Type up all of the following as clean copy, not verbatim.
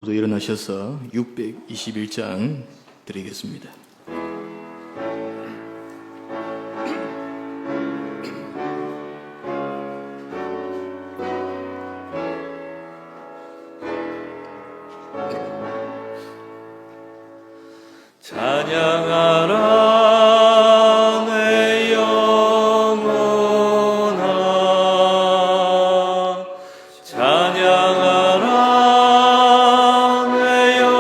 또 일어나셔서 621장 드리겠습니다. 찬양하라 내 영혼아, 찬양하라 내 영혼아.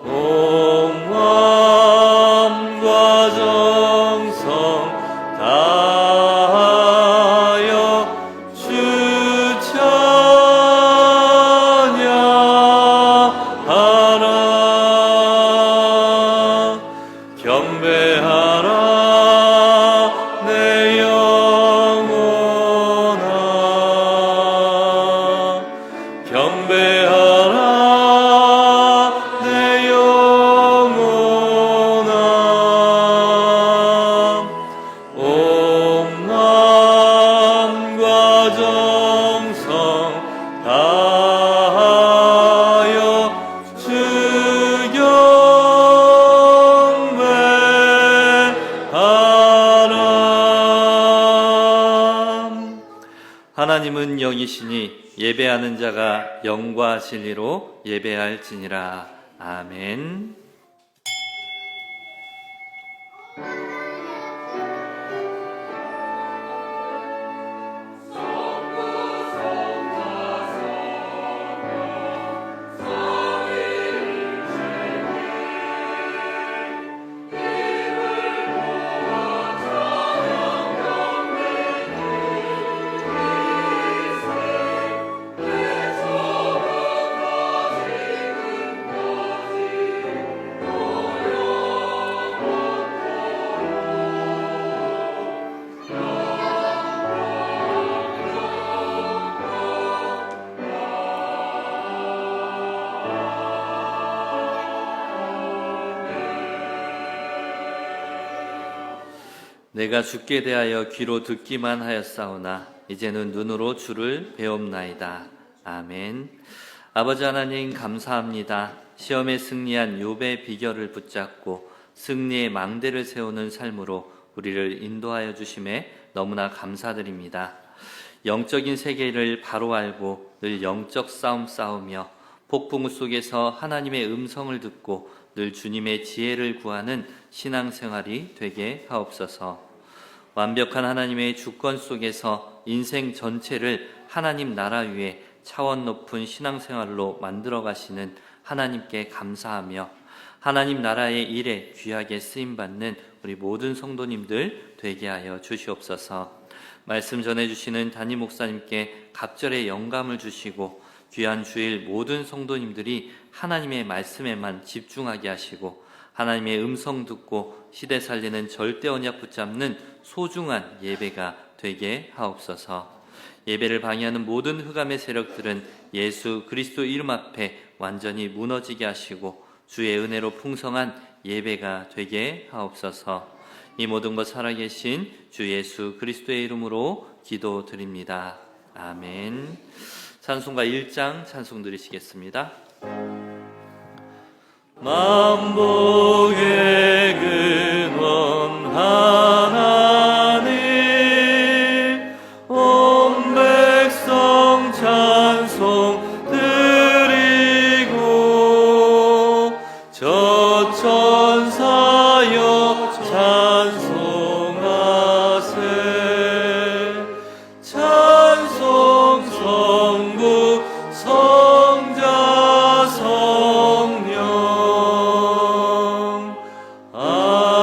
온 마음과 정성 다하여 주 찬양하라. 경배하라 내 영혼아, 경배하라 내 영혼아. 온 마음과 정성 다하여 주 경배하라. 하나님은 영이시니 예배하는 자가 영과 진리로 예배할지니라. 아멘. 내가 주께 대하여 귀로 듣기만 하였사오나 이제는 눈으로 주를 배옵나이다. 아멘. 아버지 하나님 감사합니다. 시험에 승리한 욥의 비결을 붙잡고 승리의 망대를 세우는 삶으로 우리를 인도하여 주심에 너무나 감사드립니다. 영적인 세계를 바로 알고 늘 영적 싸움 싸우며 폭풍우 속에서 하나님의 음성을 듣고 늘 주님의 지혜를 구하는 신앙생활이 되게 하옵소서. 완벽한 하나님의 주권 속에서 인생 전체를 하나님 나라 위에 차원 높은 신앙생활로 만들어 가시는 하나님께 감사하며 하나님 나라의 일에 귀하게 쓰임받는 우리 모든 성도님들 되게 하여 주시옵소서. 말씀 전해주시는 담임 목사님께 갑절의 영감을 주시고 귀한 주일 모든 성도님들이 하나님의 말씀에만 집중하게 하시고 하나님의 음성 듣고 시대 살리는 절대 언약 붙잡는 소중한 예배가 되게 하옵소서. 예배를 방해하는 모든 흑암의 세력들은 예수 그리스도 이름 앞에 완전히 무너지게 하시고 주의 은혜로 풍성한 예배가 되게 하옵소서. 이 모든 것 살아계신 주 예수 그리스도의 이름으로 기도드립니다. 아멘. 찬송가 1장 찬송 드리시겠습니다. 만복의 근원 하나님, 온 백성 찬송 드리고 저 천사여 찬송하세. 찬송 성부 성자 성령. 아멘.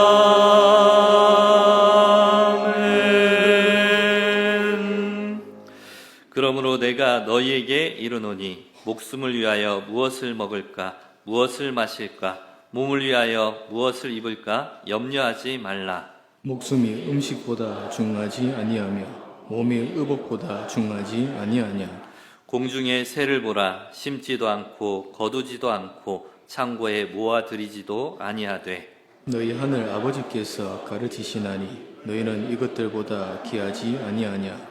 그러므로 내가 너희에게 이르노니 목숨을 위하여 무엇을 먹을까 무엇을 마실까 몸을 위하여 무엇을 입을까 염려하지 말라. 목숨이 음식보다 중하지 아니하며 몸이 의복보다 중하지 아니하냐. 공중의 새를 보라. 심지도 않고 거두지도 않고 창고에 모아들이지도 아니하되 너희 하늘 아버지께서 가르치시나니 너희는 이것들보다 귀하지 아니하냐.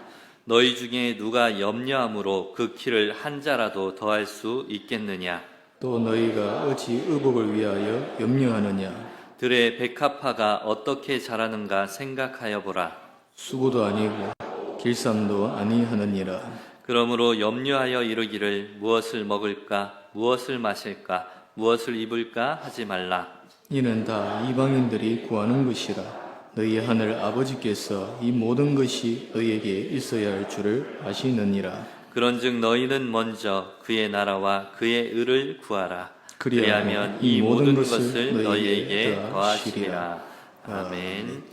너희 중에 누가 염려함으로 그 키를 한 자라도 더할 수 있겠느냐? 또 너희가 어찌 의복을 위하여 염려하느냐? 들의 백합화가 어떻게 자라는가 생각하여 보라. 수고도 아니고 길쌈도 아니하느니라. 그러므로 염려하여 이르기를 무엇을 먹을까, 무엇을 마실까, 무엇을 입을까 하지 말라. 이는 다 이방인들이 구하는 것이라. 너희 하늘 아버지께서 이 모든 것이 너희에게 있어야 할 줄을 아시느니라. 그런즉 너희는 먼저 그의 나라와 그의 의를 구하라. 그리하면 그리하면 이 모든 것을 너희에게 더하시리라. 아멘.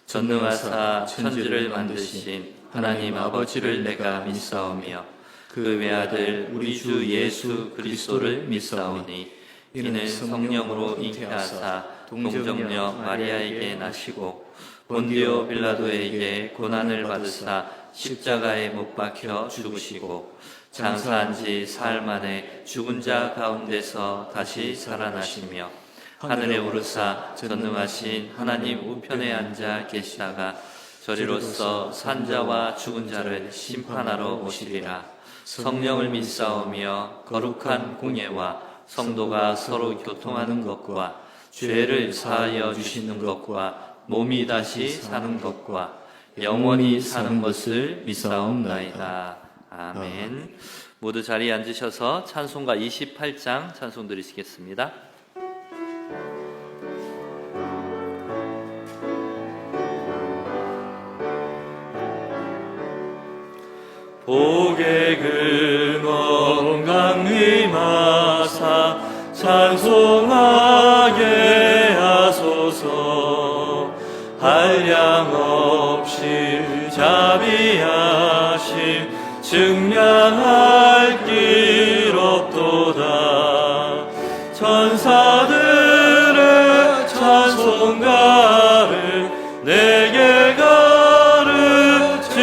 전능하사 천지를 만드신 하나님 아버지를 내가 믿사오며 그 외아들 우리 주 예수 그리스도를 믿사오니 이는 성령으로 잉태하사 동정녀 마리아에게 나시고 본디오 빌라도에게 고난을 받으사 십자가에 못 박혀 죽으시고 장사한 지 사흘 만에 죽은 자 가운데서 다시 살아나시며 하늘에 오르사 전능하신 하나님 우편에 앉아 계시다가 저리로서 산자와 죽은 자를 심판하러 오시리라. 성령을 믿사오며 거룩한 공예와 성도가 서로 교통하는 것과 죄를 사하여 주시는 것과 몸이 다시 사는 것과 영원히 사는 것을 믿사옵나이다. 아멘. 모두 자리에 앉으셔서 찬송가 28장 찬송 드리시겠습니다. 복의 근원 강림하사 찬송하게 하소서. 한량없이 자비하심 증량할 길 없도다. 천사들의 찬송가를 내게 가르치소서.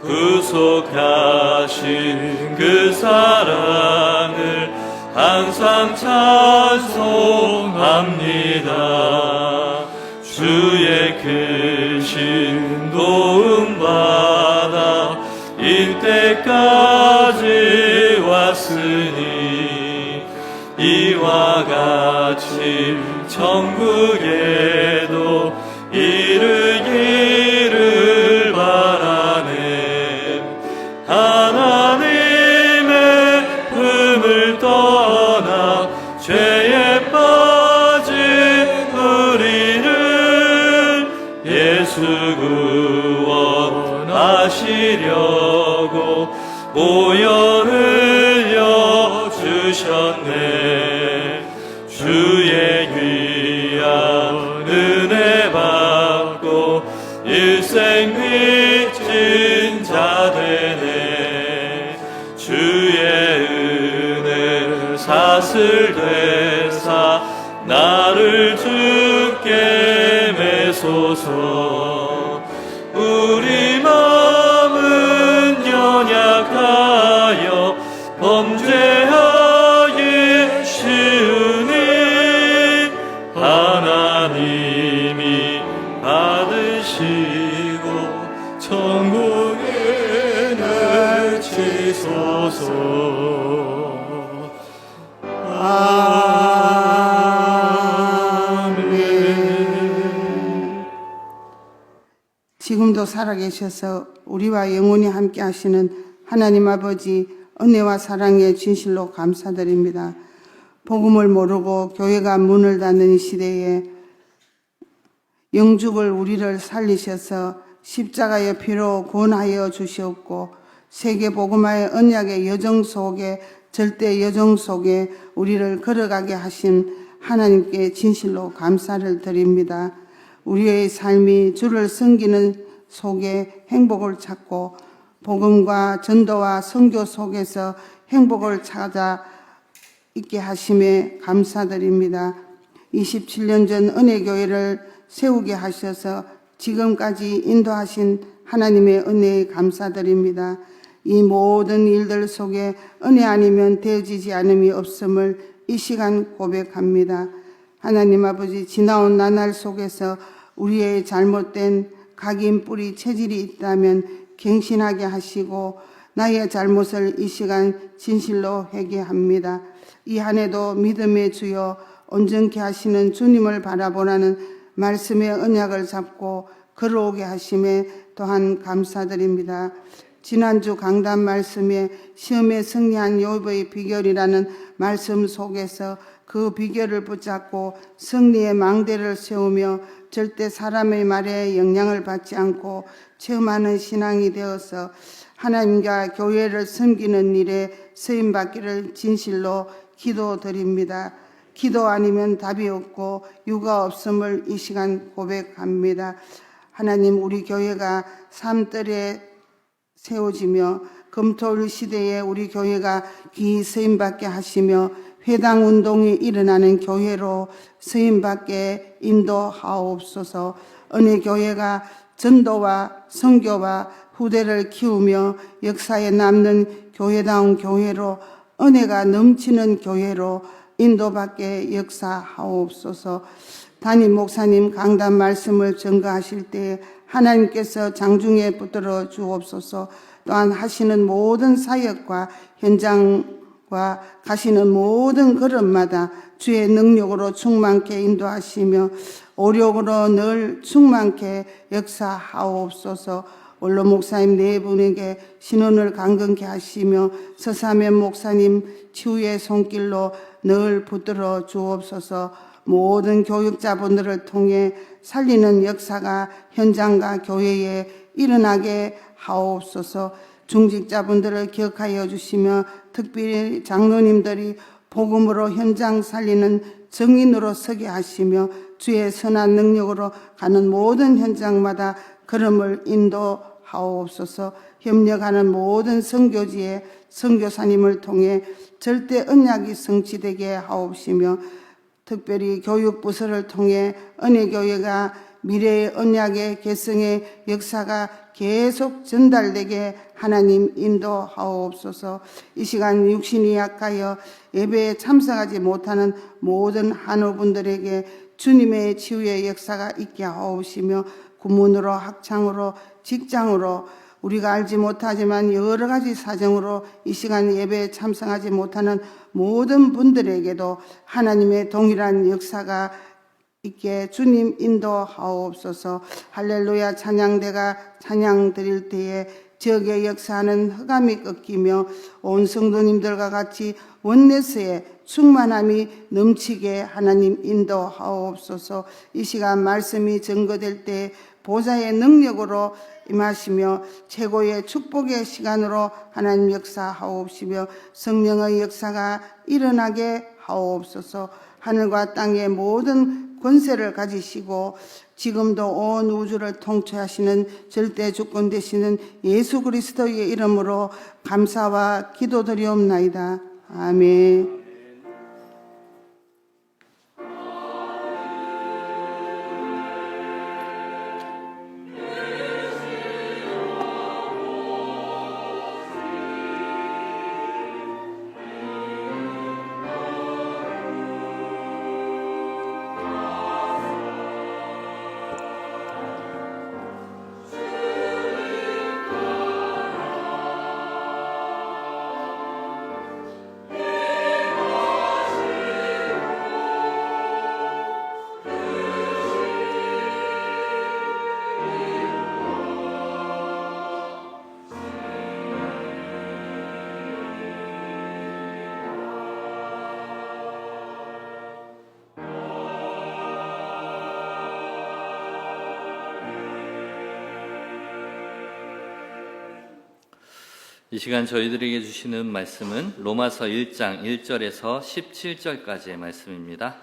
구속하신 그 사랑을 항상 찬송합니다. 주의 크신 도움 받아 이때까지 왔으니 이와 같이 천국에도 이르기를 바라네. 하나님의 품을 떠나 죄에 빠진 우리를 예수 구원하시려고 보혈 흘려 주셨네. 주의 귀한 은혜 받고 일생 빚진 자 되네. 주의 은혜 사슬 되사 나를 주께 매소서. 우리 마음은 연약하여 범죄하기 쉬우니 하나님이 받으시고 천국에 내치소서. 아멘. 지금도 살아계셔서 우리와 영원히 함께 하시는 하나님 아버지 은혜와 사랑의 진실로 감사드립니다. 복음을 모르고 교회가 문을 닫는 이 시대에 영죽을 우리를 살리셔서 십자가의 피로 구원하여 주시옵고 세계 복음화의 언약의 여정 속에 절대 여정 속에 우리를 걸어가게 하신 하나님께 진실로 감사를 드립니다. 우리의 삶이 주를 섬기는 속에 행복을 찾고 복음과 전도와 선교 속에서 행복을 찾아 있게 하심에 감사드립니다. 27년 전 은혜교회를 세우게 하셔서 지금까지 인도하신 하나님의 은혜에 감사드립니다. 이 모든 일들 속에 은혜 아니면 되어지지 않음이 없음을 이 시간 고백합니다. 하나님 아버지, 지나온 나날 속에서 우리의 잘못된 각인 뿌리 체질이 있다면 갱신하게 하시고 나의 잘못을 이 시간 진실로 회개합니다. 이 한 해도 믿음의 주여 온전케 하시는 주님을 바라보라는 말씀의 언약을 잡고 걸어오게 하심에 또한 감사드립니다. 지난주 강단 말씀에 시험에 승리한 욥의 비결이라는 말씀 속에서 그 비결을 붙잡고 승리의 망대를 세우며 절대 사람의 말에 영향을 받지 않고 체험하는 신앙이 되어서 하나님과 교회를 섬기는 일에 쓰임받기를 진실로 기도드립니다. 기도 아니면 답이 없고 유가 없음을 이 시간 고백합니다. 하나님, 우리 교회가 삶들에 세워지며 금토일 시대에 우리 교회가 귀히 쓰임받게 하시며 회당 운동이 일어나는 교회로 쓰임받게 인도하옵소서. 은혜교회가 전도와 선교와 후대를 키우며 역사에 남는 교회다운 교회로, 은혜가 넘치는 교회로 인도받게 역사하옵소서. 담임 목사님 강단 말씀을 전가하실 때 하나님께서 장중에 붙들어 주옵소서. 또한 하시는 모든 사역과 현장과 가시는 모든 걸음마다 주의 능력으로 충만케 인도하시며 오력으로 늘 충만케 역사하옵소서. 원로 목사님 네 분에게 신원을 강건케 하시며 서사면 목사님 치유의 손길로 늘 붙들어 주옵소서. 모든 교육자분들을 통해 살리는 역사가 현장과 교회에 일어나게 하옵소서. 중직자분들을 기억하여 주시며 특별히 장로님들이 복음으로 현장 살리는 정인으로 서게 하시며 주의 선한 능력으로 가는 모든 현장마다 걸음을 인도하옵소서. 협력하는 모든 선교지에 선교사님을 통해 절대 언약이 성취되게 하옵시며 특별히 교육부서를 통해 은혜교회가 미래의 언약의 개성의 역사가 계속 전달되게 하나님 인도하옵소서. 이 시간 육신이 약하여 예배에 참석하지 못하는 모든 한우분들에게 주님의 치유의 역사가 있게 하옵시며 구문으로 학창으로 직장으로 우리가 알지 못하지만 여러 가지 사정으로 이 시간 예배에 참석하지 못하는 모든 분들에게도 하나님의 동일한 역사가 있게 주님 인도하옵소서. 할렐루야 찬양대가 찬양 드릴 때에 지역의 역사는 흑암이 꺾이며 온 성도님들과 같이 원내스의 충만함이 넘치게 하나님 인도하옵소서. 이 시간 말씀이 증거될 때 보좌의 능력으로 임하시며 최고의 축복의 시간으로 하나님 역사하옵시며 성령의 역사가 일어나게 하옵소서. 하늘과 땅의 모든 권세를 가지시고 지금도 온 우주를 통치하시는 절대 주권 되시는 예수 그리스도의 이름으로 감사와 기도드리옵나이다. 아멘. 이 시간 저희들에게 주시는 말씀은 로마서 1장 1절에서 17절까지의 말씀입니다.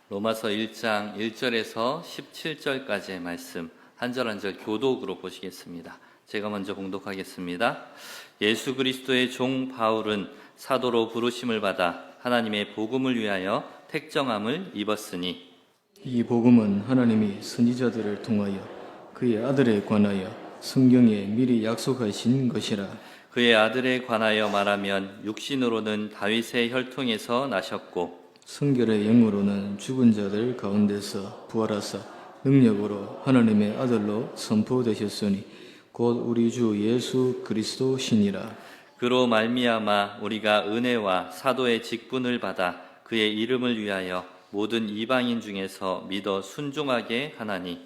로마서 1장 1절에서 17절까지의 말씀 한 절 한 절 교독으로 보시겠습니다. 제가 먼저 봉독하겠습니다. 예수 그리스도의 종 바울은 사도로 부르심을 받아 하나님의 복음을 위하여 택정함을 입었으니 이 복음은 하나님이 선지자들을 통하여 그의 아들에 관하여 성경에 미리 약속하신 것이라. 그의 아들에 관하여 말하면 육신으로는 다윗의 혈통에서 나셨고 성결의 영으로는 죽은 자들 가운데서 부활하사 능력으로 하나님의 아들로 선포되셨으니 곧 우리 주 예수 그리스도시니라. 그로 말미암아 우리가 은혜와 사도의 직분을 받아 그의 이름을 위하여 모든 이방인 중에서 믿어 순종하게 하나니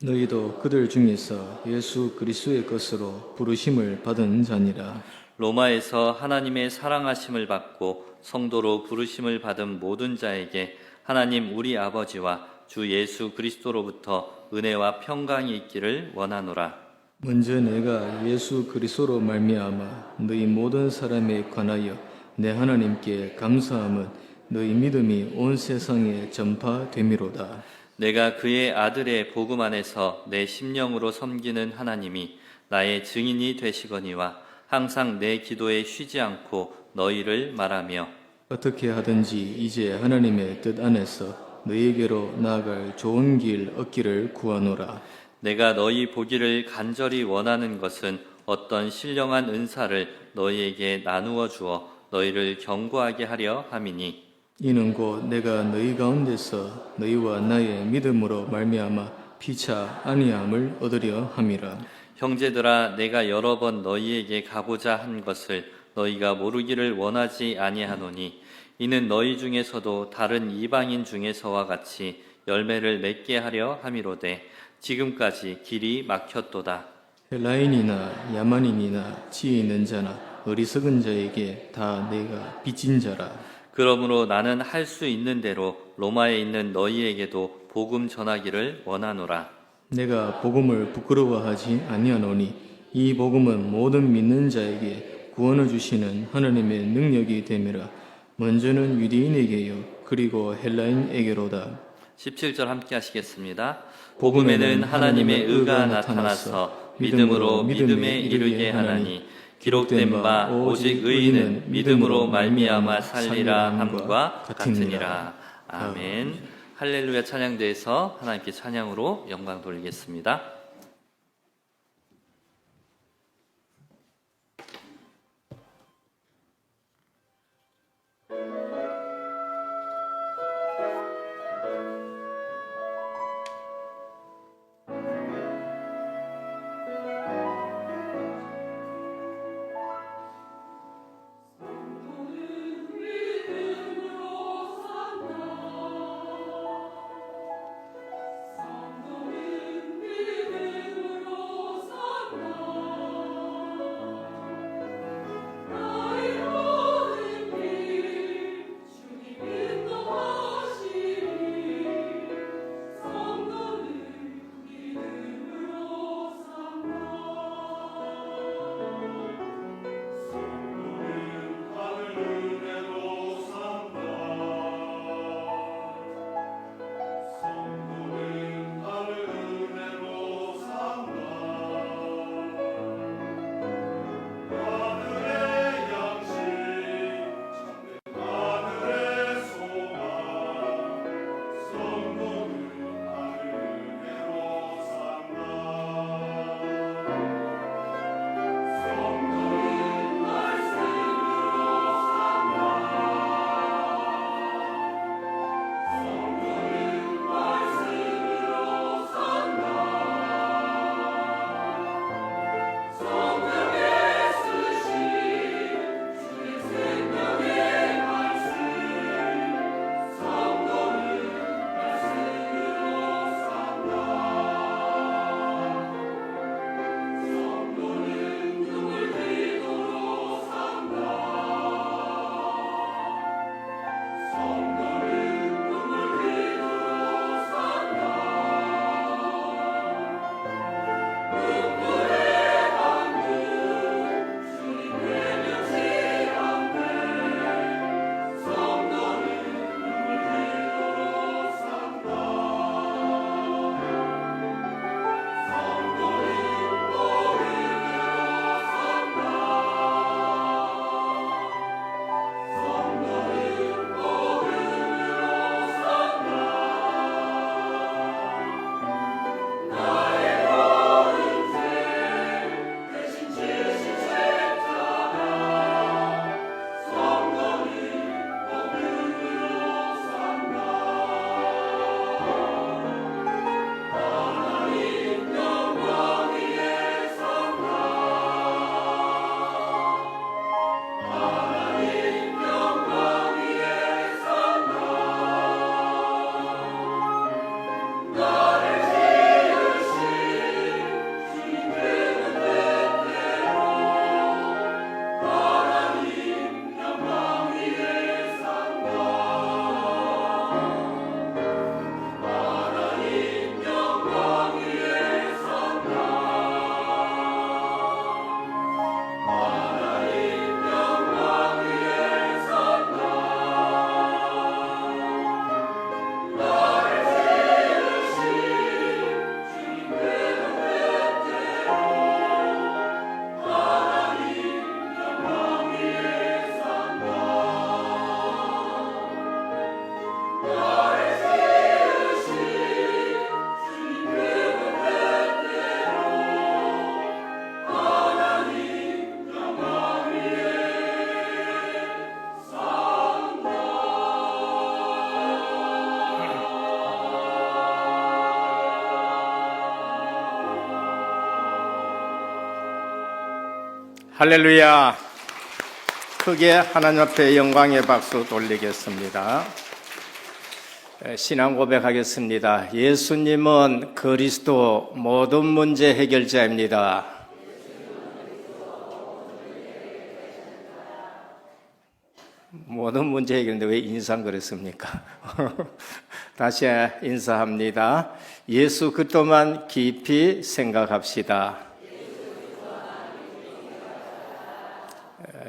너희도 그들 중에서 예수 그리스도의 것으로 부르심을 받은 자니라. 로마에서 하나님의 사랑하심을 받고 성도로 부르심을 받은 모든 자에게 하나님 우리 아버지와 주 예수 그리스도로부터 은혜와 평강이 있기를 원하노라. 먼저 내가 예수 그리스도로 말미암아 너희 모든 사람에 관하여 내 하나님께 감사함은 너희 믿음이 온 세상에 전파됨이로다. 내가 그의 아들의 복음 안에서 내 심령으로 섬기는 하나님이 나의 증인이 되시거니와 항상 내 기도에 쉬지 않고 너희를 말하며 어떻게 하든지 이제 하나님의 뜻 안에서 너희에게로 나아갈 좋은 길 얻기를 구하노라. 내가 너희 보기를 간절히 원하는 것은 어떤 신령한 은사를 너희에게 나누어 주어 너희를 견고하게 하려 함이니 이는 곧 내가 너희 가운데서 너희와 나의 믿음으로 말미암아 피차 아니함을 얻으려 함이라. 형제들아 내가 여러 번 너희에게 가고자 한 것을 너희가 모르기를 원하지 아니하노니 이는 너희 중에서도 다른 이방인 중에서와 같이 열매를 맺게 하려 함이로되 지금까지 길이 막혔도다. 헬라인이나 야만인이나 지혜 있는 자나 어리석은 자에게 다 내가 빚진 자라. 그러므로 나는 할 수 있는 대로 로마에 있는 너희에게도 복음 전하기를 원하노라. 내가 복음을 부끄러워하지 아니하노니 이 복음은 모든 믿는 자에게 구원을 주시는 하나님의 능력이 됨이라. 먼저는 유대인에게요 그리고 헬라인에게로다. 17절 함께 하시겠습니다. 복음에는 하나님의 의가 나타나서 믿음으로 믿음에 이르게 하나니 기록된 바 오직 의인은 믿음으로 말미암아 살리라 함과 같으니라. 아멘. 할렐루야 찬양대에서 하나님께 찬양으로 영광 돌리겠습니다. 믿음으로 할렐루야. 크게 하나님 앞에 영광의 박수 돌리겠습니다. 신앙 고백하겠습니다. 예수님은 그리스도 모든 문제 해결자입니다. 모든 문제 해결인데 왜 인상 그랬습니까? 다시 인사합니다. 예수 그리스도만 깊이 생각합시다.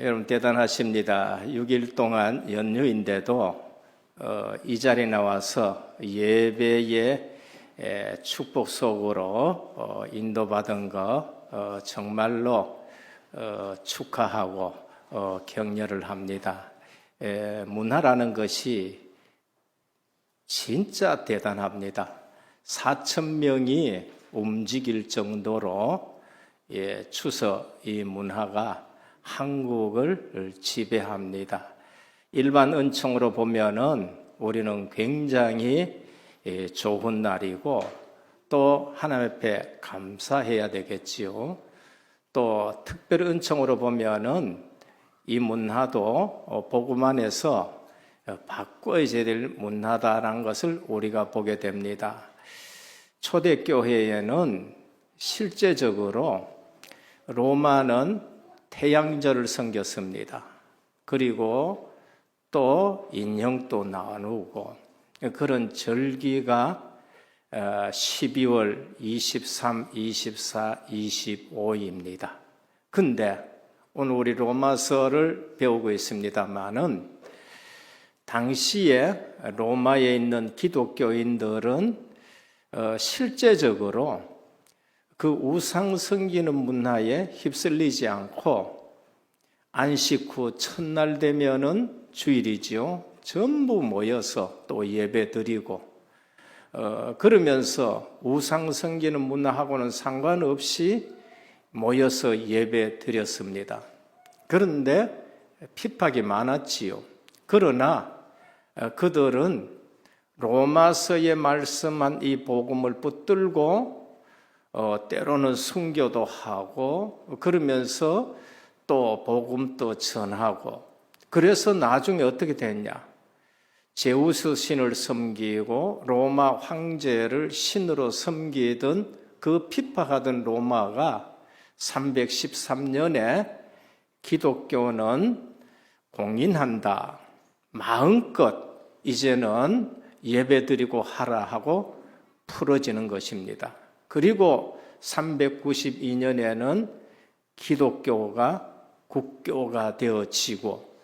여러분 대단하십니다. 6일 동안 연휴인데도 이 자리에 나와서 예배의 축복 속으로 인도받은 거 정말로 축하하고 격려를 합니다. 문화라는 것이 진짜 대단합니다. 4,000명이 움직일 정도로 추석 이 문화가 한국을 지배합니다. 일반 은총으로 보면은 우리는 굉장히 좋은 날이고 또 하나님 앞에 감사해야 되겠지요. 또 특별 은총으로 보면은 이 문화도 복음 안에서 바꿔야 될 문화다라는 것을 우리가 보게 됩니다. 초대교회에는 실제적으로 로마는 태양절을 섬겼습니다. 그리고 또 인형도 나누고 그런 절기가 12월 23, 24, 25입니다. 근데 오늘 우리 로마서를 배우고 있습니다만은 당시에 로마에 있는 기독교인들은 실제적으로 그 우상 섬기는 문화에 휩쓸리지 않고 안식 후 첫날 되면은 주일이지요. 전부 모여서 또 예배 드리고 그러면서 우상 섬기는 문화하고는 상관없이 모여서 예배 드렸습니다. 그런데 핍박이 많았지요. 그러나 그들은 로마서에 말씀한 이 복음을 붙들고 때로는 순교도 하고 그러면서 또 복음도 전하고 그래서 나중에 어떻게 됐냐? 제우스 신을 섬기고 로마 황제를 신으로 섬기던 그 핍박하던 로마가 313년에 기독교는 공인한다. 마음껏 이제는 예배드리고 하라 하고 풀어지는 것입니다. 그리고 392년에는 기독교가 국교가 되어지고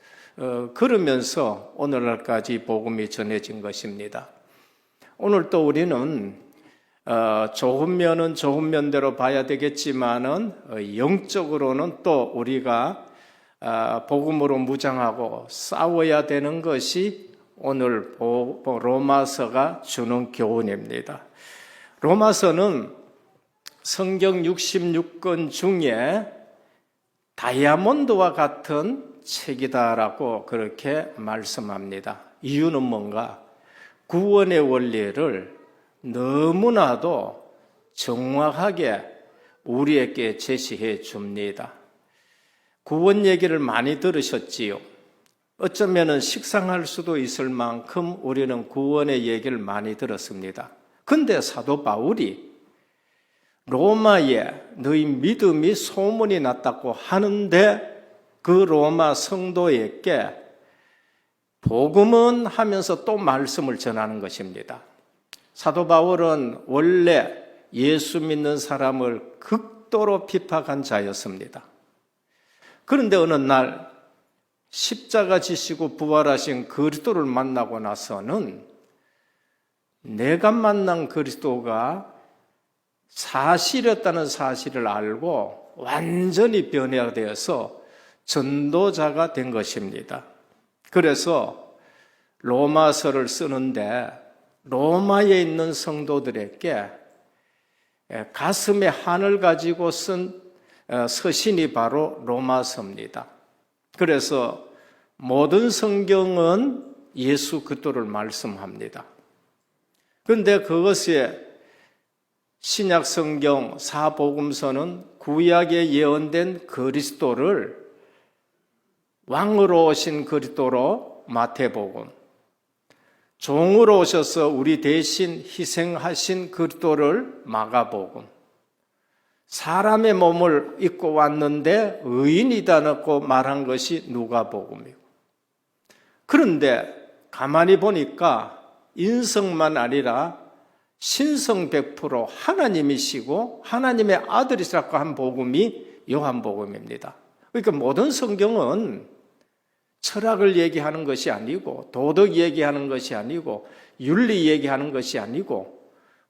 그러면서 오늘날까지 복음이 전해진 것입니다. 오늘 또 우리는 좋은 면은 좋은 면대로 봐야 되겠지만은 영적으로는 또 우리가 복음으로 무장하고 싸워야 되는 것이 오늘 로마서가 주는 교훈입니다. 로마서는 성경 66권 중에 다이아몬드와 같은 책이다라고 그렇게 말씀합니다. 이유는 뭔가? 구원의 원리를 너무나도 정확하게 우리에게 제시해 줍니다. 구원 얘기를 많이 들으셨지요. 어쩌면 식상할 수도 있을 만큼 우리는 구원의 얘기를 많이 들었습니다. 근데 사도 바울이 로마에 너희 믿음이 소문이 났다고 하는데 그 로마 성도에게 복음은 하면서 또 말씀을 전하는 것입니다. 사도 바울은 원래 예수 믿는 사람을 극도로 핍박한 자였습니다. 그런데 어느 날 십자가 지시고 부활하신 그리스도를 만나고 나서는 내가 만난 그리스도가 사실이었다는 사실을 알고 완전히 변화되어서 전도자가 된 것입니다. 그래서 로마서를 쓰는데 로마에 있는 성도들에게 가슴에 한을 가지고 쓴 서신이 바로 로마서입니다. 그래서 모든 성경은 예수 그리스도를 말씀합니다. 그런데 그것에 신약 성경 사복음서는 구약에 예언된 그리스도를 왕으로 오신 그리스도로 마태복음, 종으로 오셔서 우리 대신 희생하신 그리스도를 마가복음, 사람의 몸을 입고 왔는데 의인이다 넣고 말한 것이 누가복음이고, 그런데 가만히 보니까 인성만 아니라 신성 100% 하나님이시고 하나님의 아들이시라고 한 복음이 요한복음입니다. 그러니까 모든 성경은 철학을 얘기하는 것이 아니고 도덕 얘기하는 것이 아니고 윤리 얘기하는 것이 아니고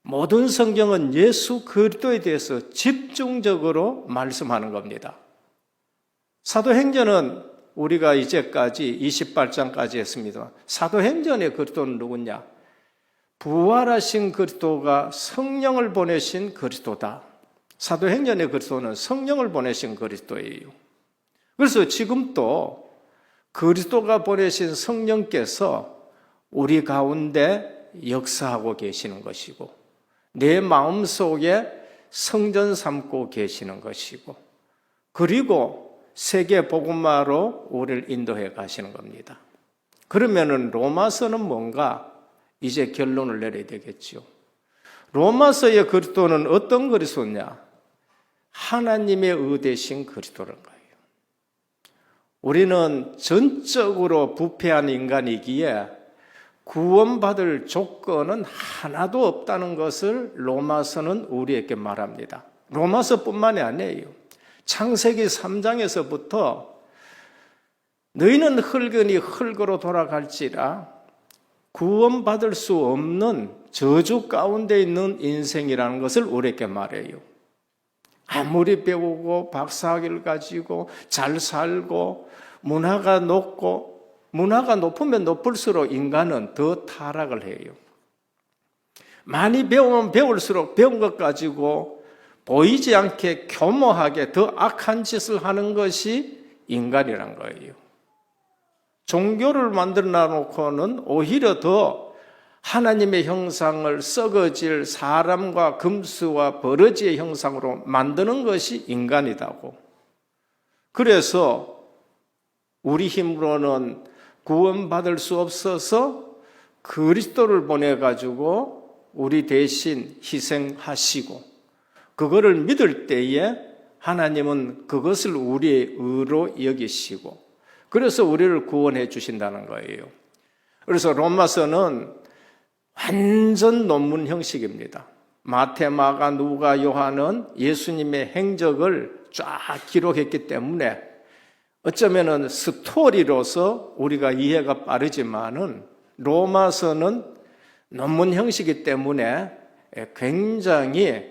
모든 성경은 예수 그리스도에 대해서 집중적으로 말씀하는 겁니다. 사도행전은 우리가 이제까지 28장까지 했습니다. 사도행전의 그리스도는 누구냐? 부활하신 그리스도가 성령을 보내신 그리스도다. 사도행전의 그리스도는 성령을 보내신 그리스도예요. 그래서 지금도 그리스도가 보내신 성령께서 우리 가운데 역사하고 계시는 것이고 내 마음속에 성전 삼고 계시는 것이고 그리고 세계 복음화로 우리를 인도해 가시는 겁니다. 그러면은 로마서는 뭔가 이제 결론을 내려야 되겠죠. 로마서의 그리스도는 어떤 그리스도냐? 하나님의 의되신 그리스도인 거예요. 우리는 전적으로 부패한 인간이기에 구원받을 조건은 하나도 없다는 것을 로마서는 우리에게 말합니다. 로마서뿐만이 아니에요. 창세기 3장에서부터 너희는 흙이니 흙으로 돌아갈지라 구원받을 수 없는 저주 가운데 있는 인생이라는 것을 우리에게 말해요. 아무리 배우고 박사학위를 가지고 잘 살고 문화가 높으면 높을수록 인간은 더 타락을 해요. 많이 배우면 배울수록 배운 것 가지고 보이지 않게 교모하게 더 악한 짓을 하는 것이 인간이란 거예요. 종교를 만들어 놓고는 오히려 더 하나님의 형상을 썩어질 사람과 금수와 버러지의 형상으로 만드는 것이 인간이다고. 그래서 우리 힘으로는 구원받을 수 없어서 그리스도를 보내가지고 우리 대신 희생하시고 그거를 믿을 때에 하나님은 그것을 우리의 의로 여기시고 그래서 우리를 구원해 주신다는 거예요. 그래서 로마서는 완전 논문 형식입니다. 마태, 마가, 누가, 요한은 예수님의 행적을 쫙 기록했기 때문에 어쩌면은 스토리로서 우리가 이해가 빠르지만은 로마서는 논문 형식이기 때문에 굉장히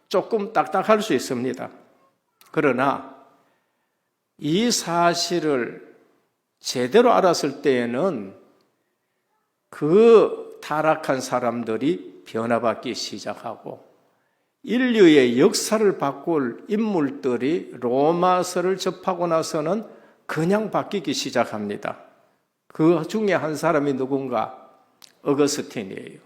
조금 딱딱할 수 있습니다. 그러나 이 사실을 제대로 알았을 때에는 그 타락한 사람들이 변화받기 시작하고 인류의 역사를 바꿀 인물들이 로마서를 접하고 나서는 그냥 바뀌기 시작합니다. 그 중에 한 사람이 누군가? 어거스틴이에요.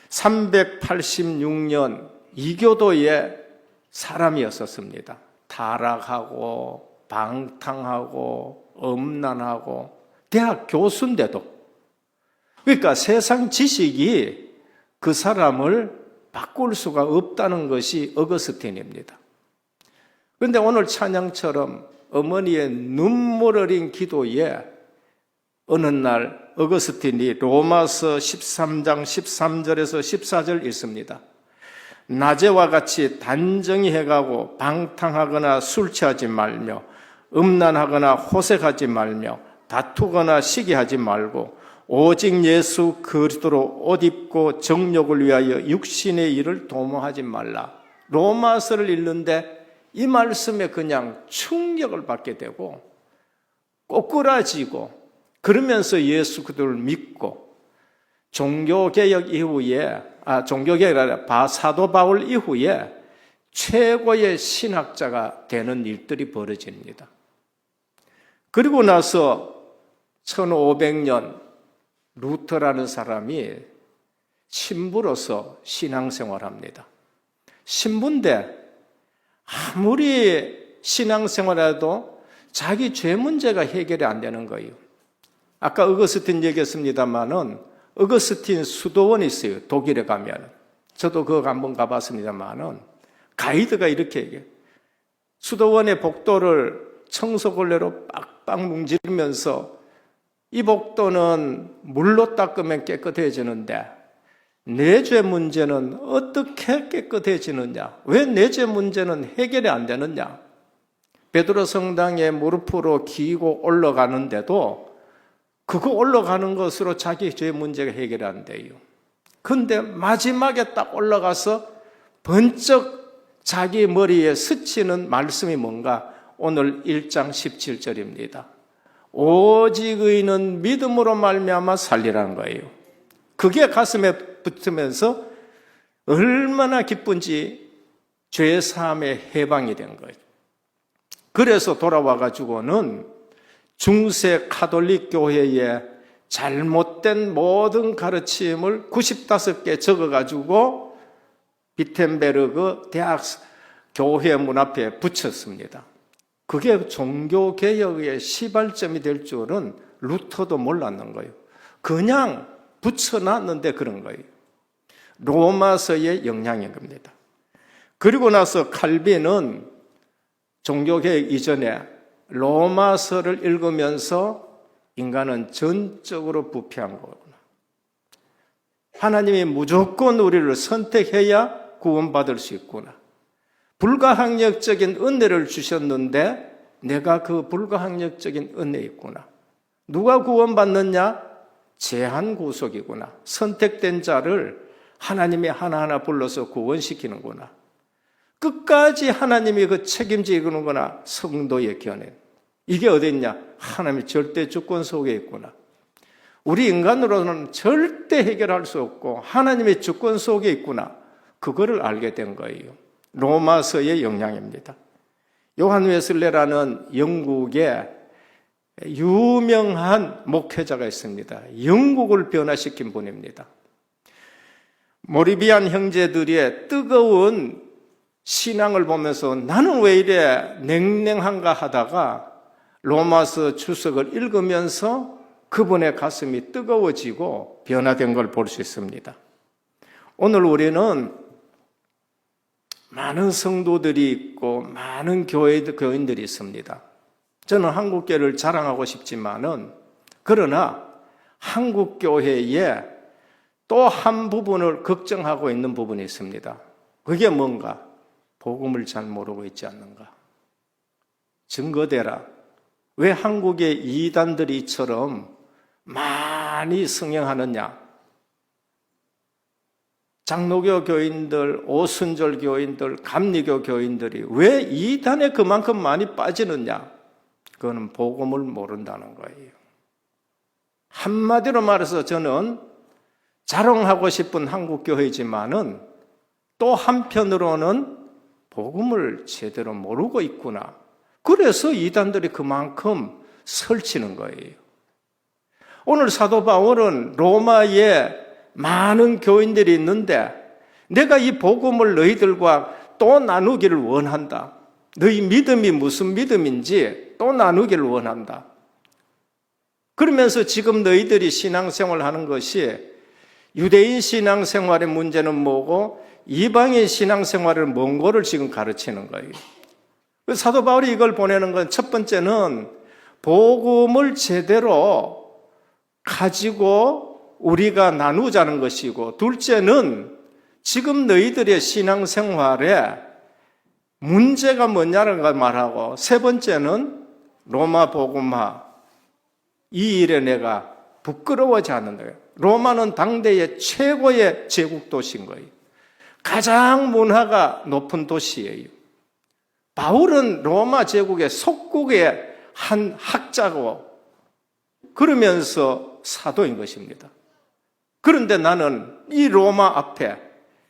386년 이교도의 사람이었었습니다. 타락하고 방탕하고 음란하고 대학 교수인데도 그러니까 세상 지식이 그 사람을 바꿀 수가 없다는 것이 어거스틴입니다. 그런데 오늘 찬양처럼 어머니의 눈물 어린 기도에 어느 날 어거스틴이 로마서 13장 13절에서 14절 있습니다. 낮에와 같이 단정히 해가고 방탕하거나 술 취하지 말며 음란하거나 호색하지 말며 다투거나 시기하지 말고 오직 예수 그리스도로 옷 입고 정욕을 위하여 육신의 일을 도모하지 말라. 로마서를 읽는데 이 말씀에 그냥 충격을 받게 되고 꼬꾸라지고 그러면서 예수 그리스도를 믿고 종교개혁 이후에 종교개혁이 아니라 사도 바울 이후에 최고의 신학자가 되는 일들이 벌어집니다. 그리고 나서 1500년 루터라는 사람이 신부로서 신앙생활합니다. 신부인데 아무리 신앙생활해도 자기 죄 문제가 해결이 안 되는 거예요. 아까 어거스틴 얘기했습니다만은 어거스틴 수도원이 있어요. 독일에 가면. 저도 그거 한번 가봤습니다만은 가이드가 이렇게 얘기해요. 수도원의 복도를 청소걸레로 빡빡 문지르면서 이 복도는 물로 닦으면 깨끗해지는데 내 죄 문제는 어떻게 깨끗해지느냐? 왜 내 죄 문제는 해결이 안 되느냐? 베드로 성당에 무릎으로 기고 올라가는데도 그거 올라가는 것으로 자기 죄 문제가 해결이 안 돼요. 근데 마지막에 딱 올라가서 번쩍 자기 머리에 스치는 말씀이 뭔가? 오늘 1장 17절입니다. 오직 의인은 믿음으로 말미암아 살리라는 거예요. 그게 가슴에 붙으면서 얼마나 기쁜지 죄 사함의 해방이 된 거예요. 그래서 돌아와 가지고는 중세 카톨릭 교회의 잘못된 모든 가르침을 95개 적어 가지고 비텐베르그 대학 교회 문 앞에 붙였습니다. 그게 종교개혁의 시발점이 될 줄은 루터도 몰랐는 거예요. 그냥 붙여놨는데 그런 거예요. 로마서의 영향인 겁니다. 그리고 나서 칼빈은 종교개혁 이전에 로마서를 읽으면서 인간은 전적으로 부패한 거구나. 하나님이 무조건 우리를 선택해야 구원받을 수 있구나. 불가항력적인 은혜를 주셨는데 내가 그 불가항력적인 은혜에 있구나. 누가 구원받느냐? 제한 구속이구나. 선택된 자를 하나님이 하나하나 불러서 구원시키는구나. 끝까지 하나님이 그 책임지는구나. 성도의 견해. 이게 어디 있냐? 하나님의 절대 주권 속에 있구나. 우리 인간으로는 절대 해결할 수 없고 하나님의 주권 속에 있구나. 그거를 알게 된 거예요. 로마서의 영향입니다. 요한 웨슬레라는 영국의 유명한 목회자가 있습니다. 영국을 변화시킨 분입니다. 모리비안 형제들의 뜨거운 신앙을 보면서 나는 왜 이래 냉랭한가 하다가 로마서 주석을 읽으면서 그분의 가슴이 뜨거워지고 변화된 걸 볼 수 있습니다. 오늘 우리는 많은 성도들이 있고 많은 교인들이 있습니다. 저는 한국교회를 자랑하고 싶지만은 그러나 한국교회에 또 한 부분을 걱정하고 있는 부분이 있습니다. 그게 뭔가? 복음을 잘 모르고 있지 않는가? 증거대라. 왜 한국의 이단들이 이처럼 많이 승행하느냐? 장로교 교인들, 오순절 교인들, 감리교 교인들이 왜 이단에 그만큼 많이 빠지느냐? 그거는 복음을 모른다는 거예요. 한마디로 말해서 저는 자랑하고 싶은 한국교회지만은 또 한편으로는 복음을 제대로 모르고 있구나. 그래서 이단들이 그만큼 설치는 거예요. 오늘 사도 바울은 로마에 많은 교인들이 있는데 내가 이 복음을 너희들과 또 나누기를 원한다. 너희 믿음이 무슨 믿음인지 또 나누기를 원한다. 그러면서 지금 너희들이 신앙생활 하는 것이 유대인 신앙생활의 문제는 뭐고 이방인 신앙생활은 뭔고를 지금 가르치는 거예요. 사도 바울이 이걸 보내는 건 첫 번째는 복음을 제대로 가지고 우리가 나누자는 것이고, 둘째는 지금 너희들의 신앙생활에 문제가 뭐냐는 걸 말하고, 세 번째는 로마 복음화, 이 일에 내가 부끄러워하지 않는 거예요. 로마는 당대의 최고의 제국 도시인 거예요. 가장 문화가 높은 도시예요. 바울은 로마 제국의 속국의 한 학자고 그러면서 사도인 것입니다. 그런데 나는 이 로마 앞에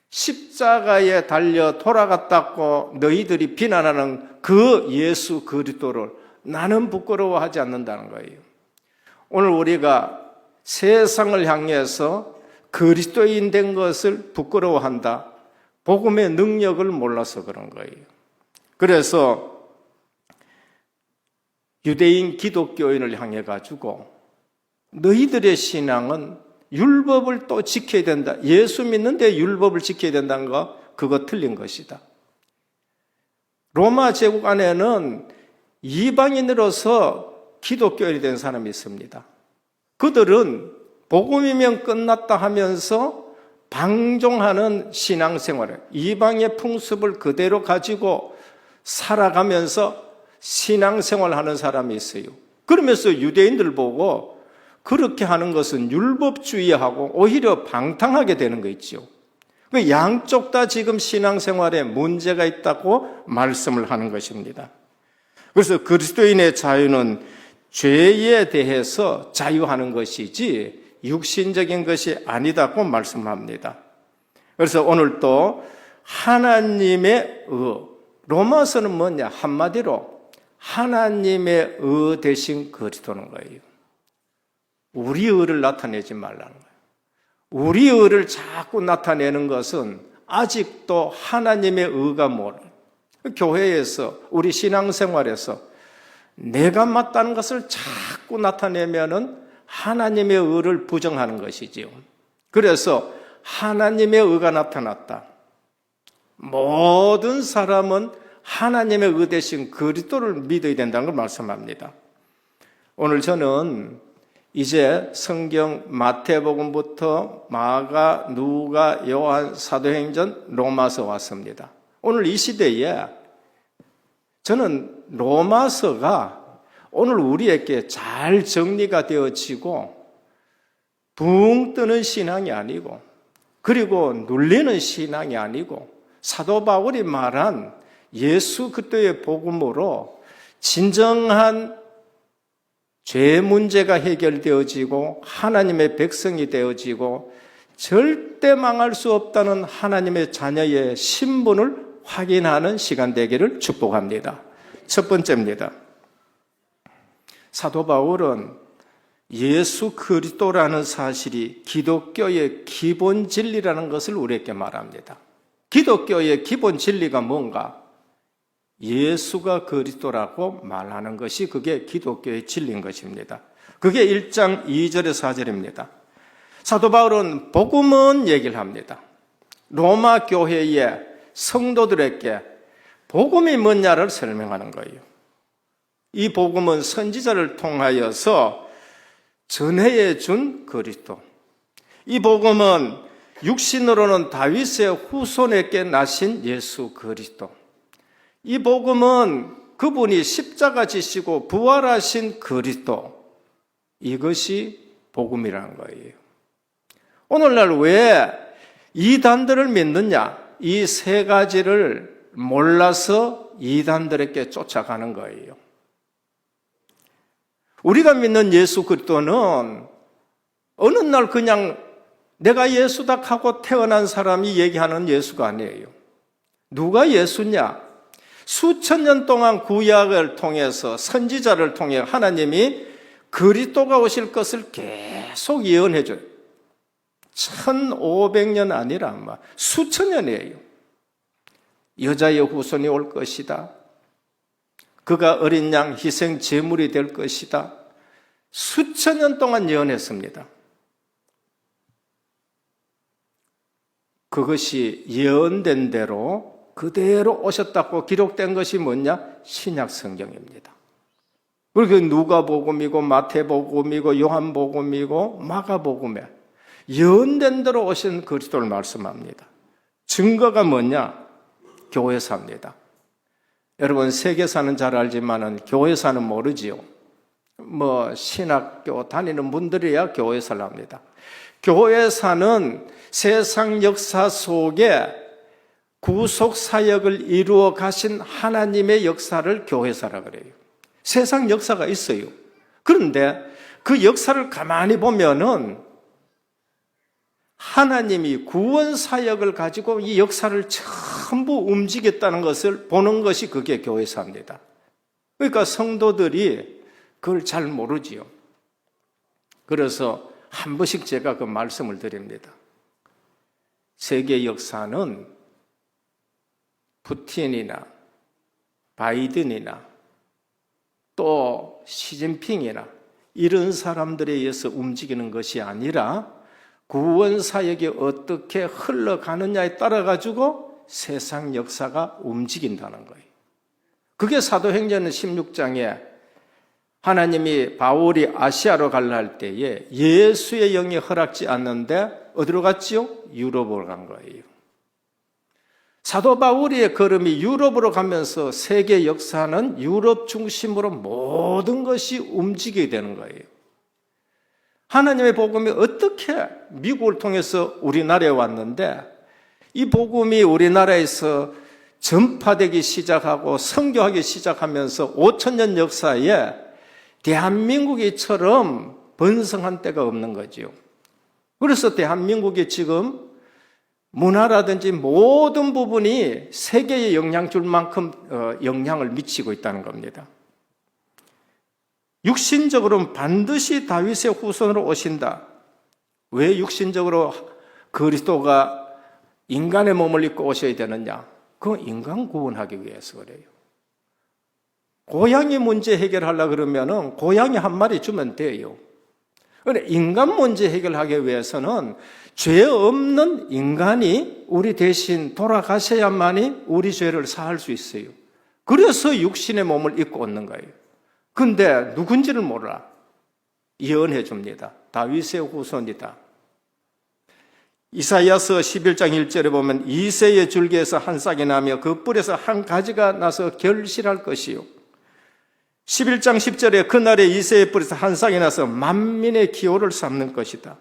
십자가에 달려 돌아갔다고 너희들이 비난하는 그 예수 그리스도를 나는 부끄러워하지 않는다는 거예요. 오늘 우리가 세상을 향해서 그리스도인 된 것을 부끄러워한다. 복음의 능력을 몰라서 그런 거예요. 그래서 유대인 기독교인을 향해 가지고 너희들의 신앙은 율법을 또 지켜야 된다. 예수 믿는데 율법을 지켜야 된다는 거, 그거 틀린 것이다. 로마 제국 안에는 이방인으로서 기독교인이 된 사람이 있습니다. 그들은 복음이면 끝났다 하면서 방종하는 신앙생활을, 이방의 풍습을 그대로 가지고 살아가면서 신앙생활하는 사람이 있어요. 그러면서 유대인들 보고 그렇게 하는 것은 율법주의하고 오히려 방탕하게 되는 거 있죠. 양쪽 다 지금 신앙생활에 문제가 있다고 말씀을 하는 것입니다. 그래서 그리스도인의 자유는 죄에 대해서 자유하는 것이지 육신적인 것이 아니다고 말씀합니다. 그래서 오늘 또 하나님의 로마서는 뭐냐? 한마디로 하나님의 되신 그리스도는 거예요. 우리 의를 나타내지 말라는 거예요. 우리 의를 자꾸 나타내는 것은 아직도 하나님의 의가 뭐라? 교회에서, 우리 신앙생활에서 내가 맞다는 것을 자꾸 나타내면은 하나님의 의를 부정하는 것이지요. 그래서 하나님의 의가 나타났다. 모든 사람은 하나님의 의 대신 그리스도를 믿어야 된다는 걸 말씀합니다. 오늘 저는 이제 성경 마태복음부터 마가, 누가, 요한, 사도행전, 로마서 왔습니다. 오늘 이 시대에 저는 로마서가 오늘 우리에게 잘 정리가 되어지고 붕 뜨는 신앙이 아니고, 그리고 눌리는 신앙이 아니고, 사도 바울이 말한 예수 그리스도의 복음으로 진정한 죄 문제가 해결되어지고 하나님의 백성이 되어지고 절대 망할 수 없다는 하나님의 자녀의 신분을 확인하는 시간 되기를 축복합니다. 첫 번째입니다. 사도 바울은 예수 그리스도라는 사실이 기독교의 기본 진리라는 것을 우리에게 말합니다. 기독교의 기본 진리가 뭔가? 예수가 그리스도라고 말하는 것이 그게 기독교의 진리인 것입니다. 그게 1장 2절에서 4절입니다. 사도 바울은 복음은 얘기를 합니다. 로마 교회의 성도들에게 복음이 뭐냐를 설명하는 거예요. 이 복음은 선지자를 통하여서 전해해 준 그리스도. 이 복음은 육신으로는 다윗의 후손에게 나신 예수 그리스도. 이 복음은 그분이 십자가 지시고 부활하신 그리스도. 이것이 복음이라는 거예요. 오늘날 왜 이단들을 믿느냐? 이 세 가지를 몰라서 이단들에게 쫓아가는 거예요. 우리가 믿는 예수 그리스도는 어느 날 그냥 내가 예수다 하고 태어난 사람이 얘기하는 예수가 아니에요. 누가 예수냐? 수천 년 동안 구약을 통해서 선지자를 통해 하나님이 그리스도가 오실 것을 계속 예언해 줘요. 1500년 아니라 아마 수천 년이에요. 여자의 후손이 올 것이다. 그가 어린 양 희생 제물이 될 것이다. 수천 년 동안 예언했습니다. 그것이 예언된 대로 그대로 오셨다고 기록된 것이 뭐냐? 신약 성경입니다. 그리고 누가복음이고 마태복음이고 요한복음이고 마가복음에 예언된 대로 오신 그리스도를 말씀합니다. 증거가 뭐냐? 교회사입니다. 여러분 세계사는 잘 알지만은 교회사는 모르지요. 신학교 다니는 분들이야 교회사를 합니다. 교회사는 세상 역사 속에 구속 사역을 이루어 가신 하나님의 역사를 교회사라 그래요. 세상 역사가 있어요. 그런데 그 역사를 가만히 보면은 하나님이 구원 사역을 가지고 이 역사를 전부 움직였다는 것을 보는 것이 그게 교회사입니다. 그러니까 성도들이 그걸 잘 모르지요. 그래서 한 번씩 제가 그 말씀을 드립니다. 세계 역사는 푸틴이나 바이든이나 또 시진핑이나 이런 사람들에 의해서 움직이는 것이 아니라 구원 사역이 어떻게 흘러가느냐에 따라 가지고 세상 역사가 움직인다는 거예요. 그게 사도행전 16장에 하나님이 바울이 아시아로 가려 할 때에 예수의 영이 허락지 않는데 어디로 갔지요? 유럽으로 간 거예요. 사도 바울의 걸음이 유럽으로 가면서 세계 역사는 유럽 중심으로 모든 것이 움직이게 되는 거예요. 하나님의 복음이 어떻게 미국을 통해서 우리나라에 왔는데 이 복음이 우리나라에서 전파되기 시작하고 선교하기 시작하면서 5,000년 역사에 대한민국이처럼 번성한 때가 없는 거지요. 그래서 대한민국이 지금 문화라든지 모든 부분이 세계에 영향 줄 만큼 영향을 미치고 있다는 겁니다. 육신적으로는 반드시 다윗의 후손으로 오신다. 왜 육신적으로 그리스도가 인간의 몸을 입고 오셔야 되느냐? 그건 인간 구원하기 위해서 그래요. 고양이 문제 해결하려고 그러면은 고양이 한 마리 주면 돼요. 그런데 인간 문제 해결하기 위해서는 죄 없는 인간이 우리 대신 돌아가셔야만이 우리 죄를 사할 수 있어요. 그래서 육신의 몸을 입고 오는 거예요. 근데 누군지를 몰라. 예언해 줍니다. 다윗의 후손이다. 이사야서 11장 1절에 보면 이새의 줄기에서 한 싹이 나며 그 뿔에서 한 가지가 나서 결실할 것이요. 11장 10절에 그날에 이새의 뿔에서 한 싹이 나서 만민의 기호를 삼는 것이다.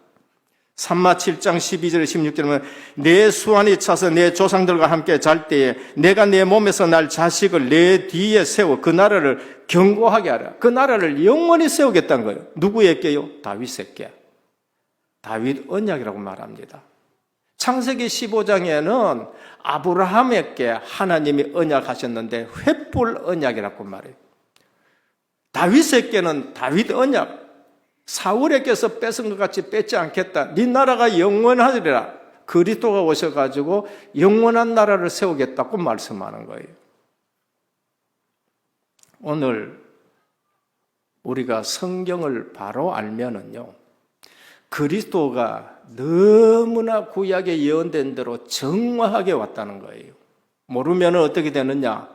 산마 7장 12절 16절에 보면 내 수완이 차서 내 조상들과 함께 잘 때에 내가 내 몸에서 날 자식을 내 뒤에 세워 그 나라를 견고하게 하라. 그 나라를 영원히 세우겠다는 거예요. 누구에게요? 다윗에게. 다윗 언약이라고 말합니다. 창세기 15장에는 아브라함에게 하나님이 언약하셨는데 횃불 언약이라고 말해요. 다윗에게는 다윗 언약, 사울에게서 뺏은 것 같이 뺏지 않겠다. 네 나라가 영원하리라. 그리스도가 오셔가지고 영원한 나라를 세우겠다고 말씀하는 거예요. 오늘 우리가 성경을 바로 알면은요, 그리스도가 너무나 구약에 예언된 대로 정확하게 왔다는 거예요. 모르면 어떻게 되느냐?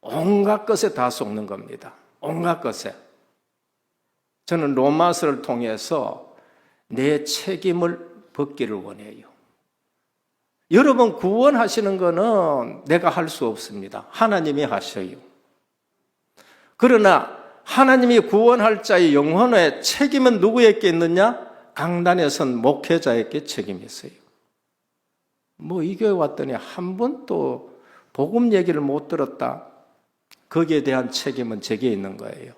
온갖 것에 다 속는 겁니다. 온갖 것에. 저는 로마서를 통해서 내 책임을 벗기를 원해요. 여러분 구원하시는 거는 내가 할 수 없습니다. 하나님이 하셔요. 그러나 하나님이 구원할 자의 영혼의 책임은 누구에게 있느냐? 강단에 선 목회자에게 책임이 있어요. 이 교회 왔더니 한 번도 복음 얘기를 못 들었다. 거기에 대한 책임은 제게 있는 거예요.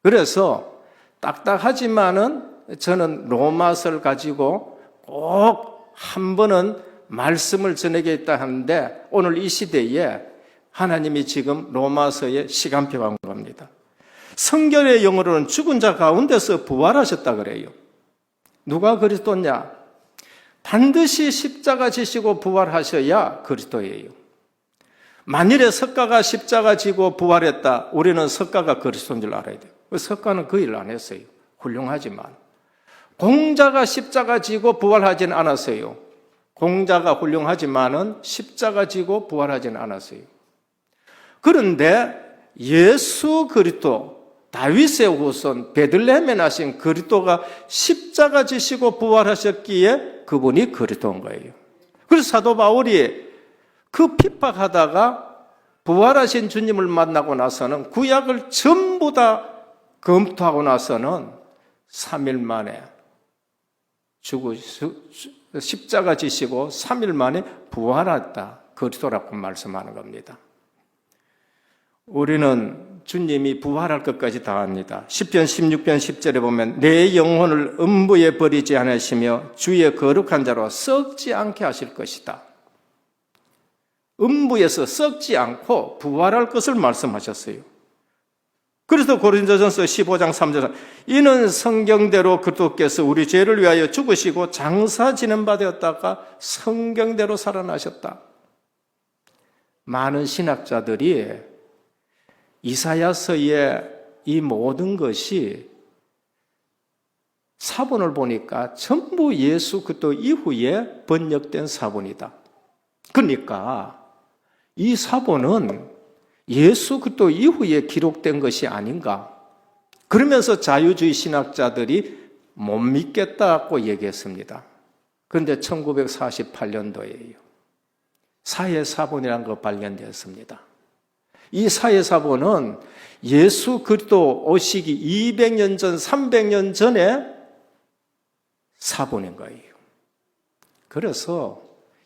그래서 딱딱하지만은 저는 로마서를 가지고 꼭 한 번은 말씀을 전하겠다 하는데 오늘 이 시대에 하나님이 지금 로마서에 시간표가 온 겁니다. 성경의 영어로는 죽은 자 가운데서 부활하셨다 그래요. 누가 그리스도냐? 반드시 십자가 지시고 부활하셔야 그리스도예요. 만일에 석가가 십자가 지고 부활했다. 우리는 석가가 그리스도인 줄 알아야 돼요. 석가는 그 일을 안 했어요. 훌륭하지만. 공자가 십자가 지고 부활하지는 않았어요. 공자가 훌륭하지만은 십자가 지고 부활하지는 않았어요. 그런데 예수 그리스도, 다윗의 후손, 베들레헴에 나신 그리스도가 십자가 지시고 부활하셨기에 그분이 그리스도인 거예요. 그래서 사도 바울이 그 핍박하다가 부활하신 주님을 만나고 나서는 구약을 전부 다 검토하고 나서는 3일 만에 십자가 지시고 3일 만에 부활했다. 그리스도라고 말씀하는 겁니다. 우리는 주님이 부활할 것까지 다 합니다. 시편 16편 10절에 보면 내 영혼을 음부에 버리지 않으시며 주의 거룩한 자로 썩지 않게 하실 것이다. 음부에서 썩지 않고 부활할 것을 말씀하셨어요. 그래서 고린도전서 15장 3절 이는 성경대로 그리스도께서 우리 죄를 위하여 죽으시고 장사 지는 바 되었다가 성경대로 살아나셨다. 많은 신학자들이 이사야서의 이 모든 것이 사본을 보니까 전부 예수 그리스도 이후에 번역된 사본이다. 그러니까 이 사본은 예수 그리스도 이후에 기록된 것이 아닌가. 그러면서 자유주의 신학자들이 못 믿겠다고 얘기했습니다. 그런데 1948년도에요. 사회사본이라는 거 발견되었습니다. 이 사회사본은 예수 그리스도 오시기 200년 전, 300년 전에 사본인 거예요. 그래서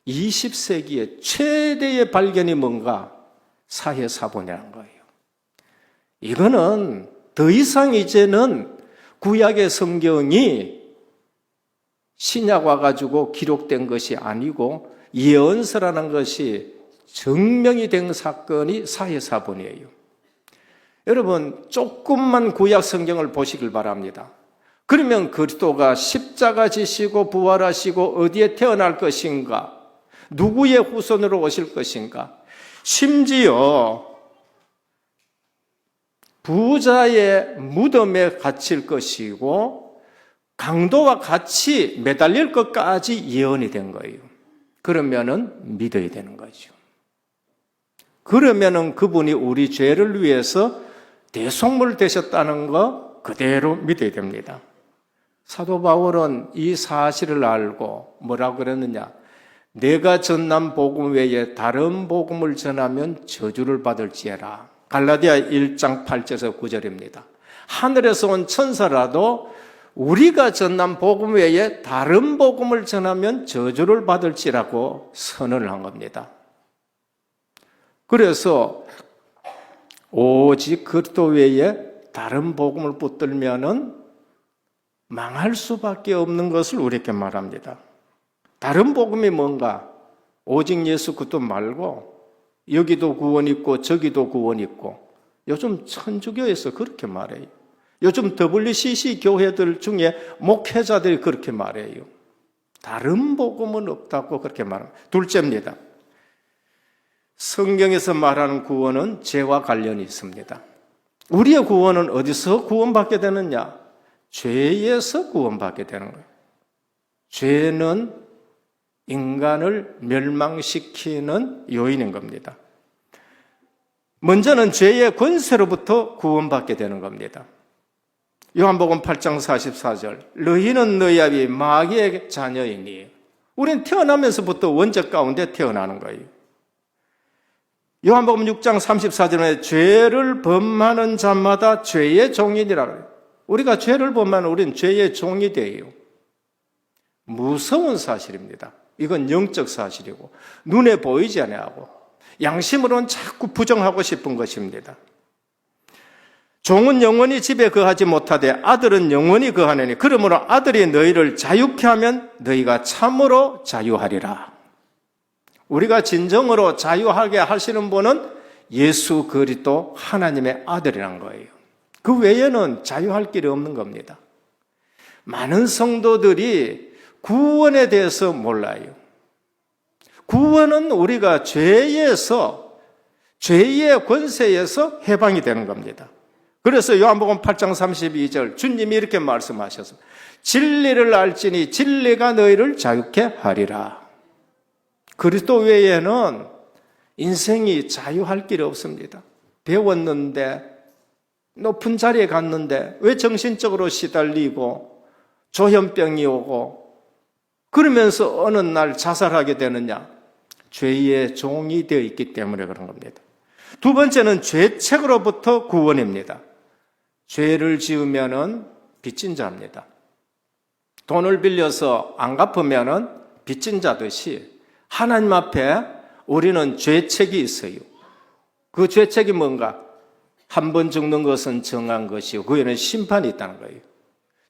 20세기의 최대의 발견이 뭔가? 사회사본이라는 거예요. 이거는 더 이상 이제는 구약의 성경이 신약 와가지고 기록된 것이 아니고 예언서라는 것이 증명이 된 사건이 사회사본이에요. 여러분 조금만 구약 성경을 보시길 바랍니다. 그러면 그리스도가 십자가 지시고 부활하시고 어디에 태어날 것인가? 누구의 후손으로 오실 것인가? 심지어 부자의 무덤에 갇힐 것이고 강도와 같이 매달릴 것까지 예언이 된 거예요. 그러면은 믿어야 되는 거죠. 그러면은 그분이 우리 죄를 위해서 대속물 되셨다는 거 그대로 믿어야 됩니다. 사도 바울은 이 사실을 알고 뭐라고 그랬느냐? 내가 전한 복음 외에 다른 복음을 전하면 저주를 받을지어라. 갈라디아 1장 8절에서 9절입니다. 하늘에서 온 천사라도 우리가 전한 복음 외에 다른 복음을 전하면 저주를 받을지라고 선언을 한 겁니다. 그래서 오직 그리스도 외에 다른 복음을 붙들면은 망할 수밖에 없는 것을 우리에게 말합니다. 다른 복음이 뭔가? 오직 예수 그리스도 말고 여기도 구원 있고 저기도 구원 있고 요즘 천주교에서 그렇게 말해요. 요즘 WCC 교회들 중에 목회자들이 그렇게 말해요. 다른 복음은 없다고 그렇게 말합니다. 둘째입니다. 성경에서 말하는 구원은 죄와 관련이 있습니다. 우리의 구원은 어디서 구원받게 되느냐? 죄에서 구원받게 되는 거예요. 죄는 인간을 멸망시키는 요인인 겁니다. 먼저는 죄의 권세로부터 구원받게 되는 겁니다. 요한복음 8장 44절 너희는 너희 아비 마귀의 자녀이니 우리는 태어나면서부터 원죄 가운데 태어나는 거예요. 요한복음 6장 34절에 죄를 범하는 자마다 죄의 종이니라 그래요. 우리가 죄를 범하면 우리는 죄의 종이 돼요. 무서운 사실입니다. 이건 영적 사실이고 눈에 보이지 않아하고 양심으로는 자꾸 부정하고 싶은 것입니다. 종은 영원히 집에 거하지 못하되 아들은 영원히 거하느니 그러므로 아들이 너희를 자유케 하면 너희가 참으로 자유하리라. 우리가 진정으로 자유하게 하시는 분은 예수 그리스도 하나님의 아들이란 거예요. 그 외에는 자유할 길이 없는 겁니다. 많은 성도들이 구원에 대해서 몰라요. 구원은 우리가 죄에서, 죄의 권세에서 해방이 되는 겁니다. 그래서 요한복음 8장 32절 주님이 이렇게 말씀하셨습니다. 진리를 알지니 진리가 너희를 자유케 하리라. 그리스도 외에는 인생이 자유할 길이 없습니다. 배웠는데 높은 자리에 갔는데 왜 정신적으로 시달리고 조현병이 오고 그러면서 어느 날 자살하게 되느냐? 죄의 종이 되어 있기 때문에 그런 겁니다. 두 번째는 죄책으로부터 구원입니다. 죄를 지으면은 빚진 자입니다. 돈을 빌려서 안 갚으면은 빚진 자듯이 하나님 앞에 우리는 죄책이 있어요. 그 죄책이 뭔가? 한 번 죽는 것은 정한 것이고 그에는 심판이 있다는 거예요.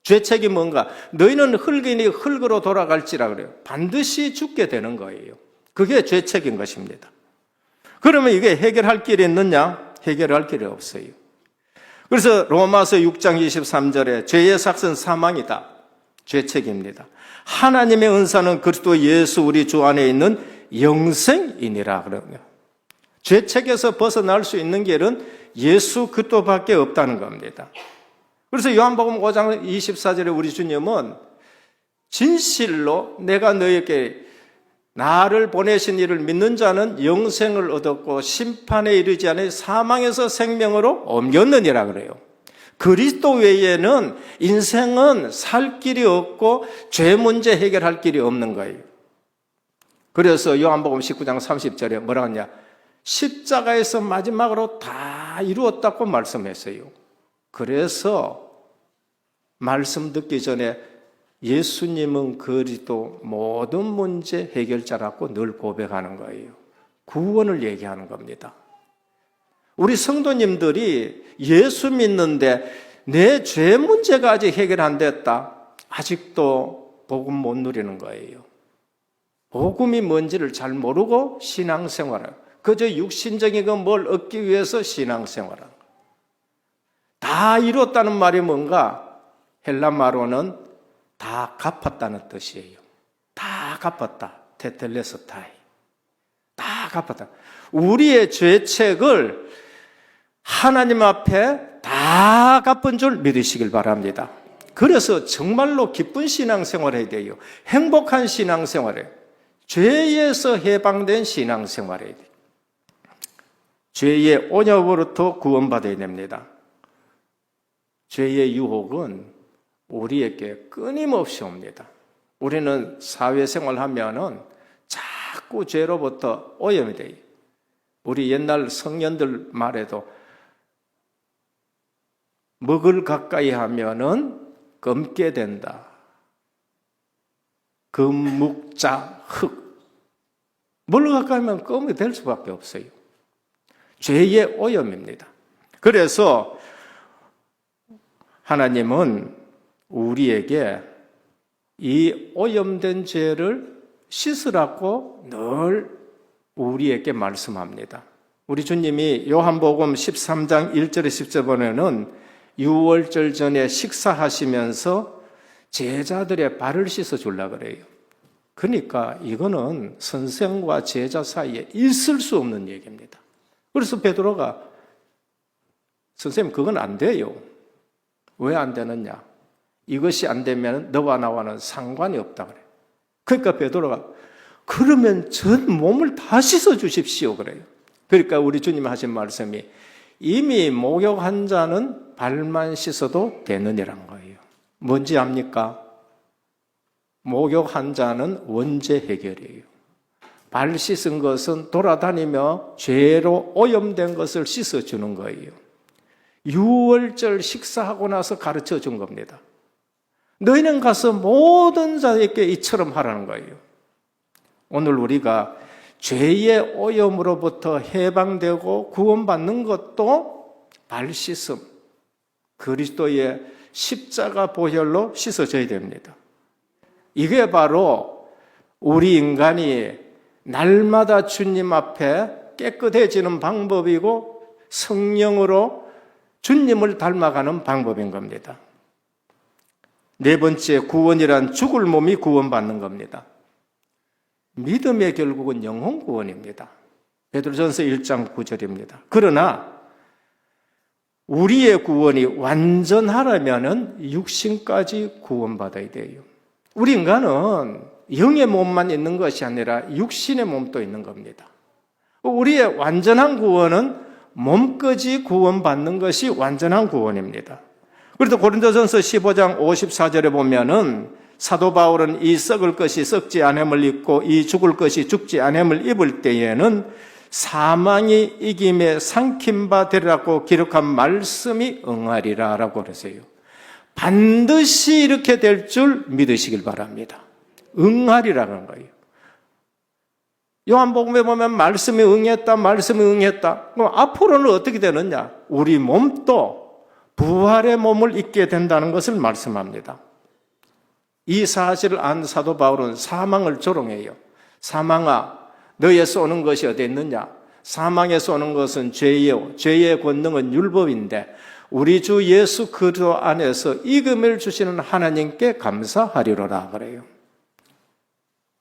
죄책이 뭔가? 너희는 흙이니 흙으로 돌아갈지라 그래요. 반드시 죽게 되는 거예요. 그게 죄책인 것입니다. 그러면 이게 해결할 길이 있느냐? 해결할 길이 없어요. 그래서 로마서 6장 23절에 죄의 삭은 사망이다. 죄책입니다. 하나님의 은사는 그리스도 예수 우리 주 안에 있는 영생이니라 그러요. 죄책에서 벗어날 수 있는 길은 예수 그리스도밖에 없다는 겁니다. 그래서 요한복음 5장 24절에 우리 주님은 진실로 내가 너에게 나를 보내신 이를 믿는 자는 영생을 얻었고 심판에 이르지 않아 사망에서 생명으로 옮겼느니라 그래요. 그리스도 외에는 인생은 살 길이 없고 죄 문제 해결할 길이 없는 거예요. 그래서 요한복음 19장 30절에 뭐라고 하냐? 십자가에서 마지막으로 다 이루었다고 말씀했어요. 그래서 말씀 듣기 전에 예수님은 그리스도 모든 문제 해결자라고 늘 고백하는 거예요. 구원을 얘기하는 겁니다. 우리 성도님들이 예수 믿는데 내 죄 문제가 아직 해결 안 됐다. 아직도 복음 못 누리는 거예요. 복음이 뭔지를 잘 모르고 신앙생활을, 그저 육신적인 걸 얻기 위해서 신앙생활을. 다 이뤘다는 말이 뭔가? 헬라말로는 다 갚았다는 뜻이에요. 다 갚았다. 테텔레스타이. 다 갚았다. 우리의 죄책을 하나님 앞에 다 갚은 줄 믿으시길 바랍니다. 그래서 정말로 기쁜 신앙생활을 해야 돼요. 행복한 신앙생활을. 죄에서 해방된 신앙생활을 해야 돼요. 죄의 온역으로부터 구원받아야 됩니다. 죄의 유혹은 우리에게 끊임없이 옵니다. 우리는 사회생활 하면은 자꾸 죄로부터 오염이 돼요. 우리 옛날 성년들 말에도 먹을 가까이 하면은 검게 된다. 금, 묵, 자, 흙. 뭘 가까이 하면 검이 될 수밖에 없어요. 죄의 오염입니다. 그래서 하나님은 우리에게 이 오염된 죄를 씻으라고 늘 우리에게 말씀합니다. 우리 주님이 요한복음 13장 1절에 10절에는 유월절 전에 식사하시면서 제자들의 발을 씻어 주려고 그래요. 그러니까 이거는 선생과 제자 사이에 있을 수 없는 얘기입니다. 그래서 베드로가 선생님 그건 안 돼요. 왜 안 되느냐? 이것이 안 되면 너와 나와는 상관이 없다 그래요. 그러니까 베드로가 그러면 전 몸을 다 씻어 주십시오 그래요. 그러니까 우리 주님 하신 말씀이 이미 목욕한 자는 발만 씻어도 되느니란 거예요. 뭔지 압니까? 목욕한 자는 원죄 해결이에요. 발 씻은 것은 돌아다니며 죄로 오염된 것을 씻어주는 거예요. 유월절 식사하고 나서 가르쳐 준 겁니다. 너희는 가서 모든 자에게 이처럼 하라는 거예요. 오늘 우리가 죄의 오염으로부터 해방되고 구원받는 것도 발 씻음, 그리스도의 십자가 보혈로 씻어져야 됩니다. 이게 바로 우리 인간이 날마다 주님 앞에 깨끗해지는 방법이고 성령으로 주님을 닮아가는 방법인 겁니다. 네 번째, 구원이란 죽을 몸이 구원받는 겁니다. 믿음의 결국은 영혼 구원입니다. 베드로전서 1장 9절입니다. 그러나 우리의 구원이 완전하려면 육신까지 구원받아야 돼요. 우리 인간은 영의 몸만 있는 것이 아니라 육신의 몸도 있는 겁니다. 우리의 완전한 구원은 몸까지 구원받는 것이 완전한 구원입니다. 그래서 고린도전서 15장 54절에 보면은 사도 바울은 이 썩을 것이 썩지 않음을 입고 이 죽을 것이 죽지 않음을 입을 때에는 사망이 이김에 삼킨 바 되리라고 기록한 말씀이 응하리라 라고 그러세요. 반드시 이렇게 될 줄 믿으시길 바랍니다. 응하리라는 거예요. 요한복음에 보면 말씀이 응했다, 말씀이 응했다. 그럼 앞으로는 어떻게 되느냐? 우리 몸도 부활의 몸을 입게 된다는 것을 말씀합니다. 이 사실을 안 사도 바울은 사망을 조롱해요. 사망아, 너에서 오는 것이 어디 있느냐? 사망에서 오는 것은 죄요. 죄의 권능은 율법인데 우리 주 예수 그리스도 안에서 이금을 주시는 하나님께 감사하리로라 그래요.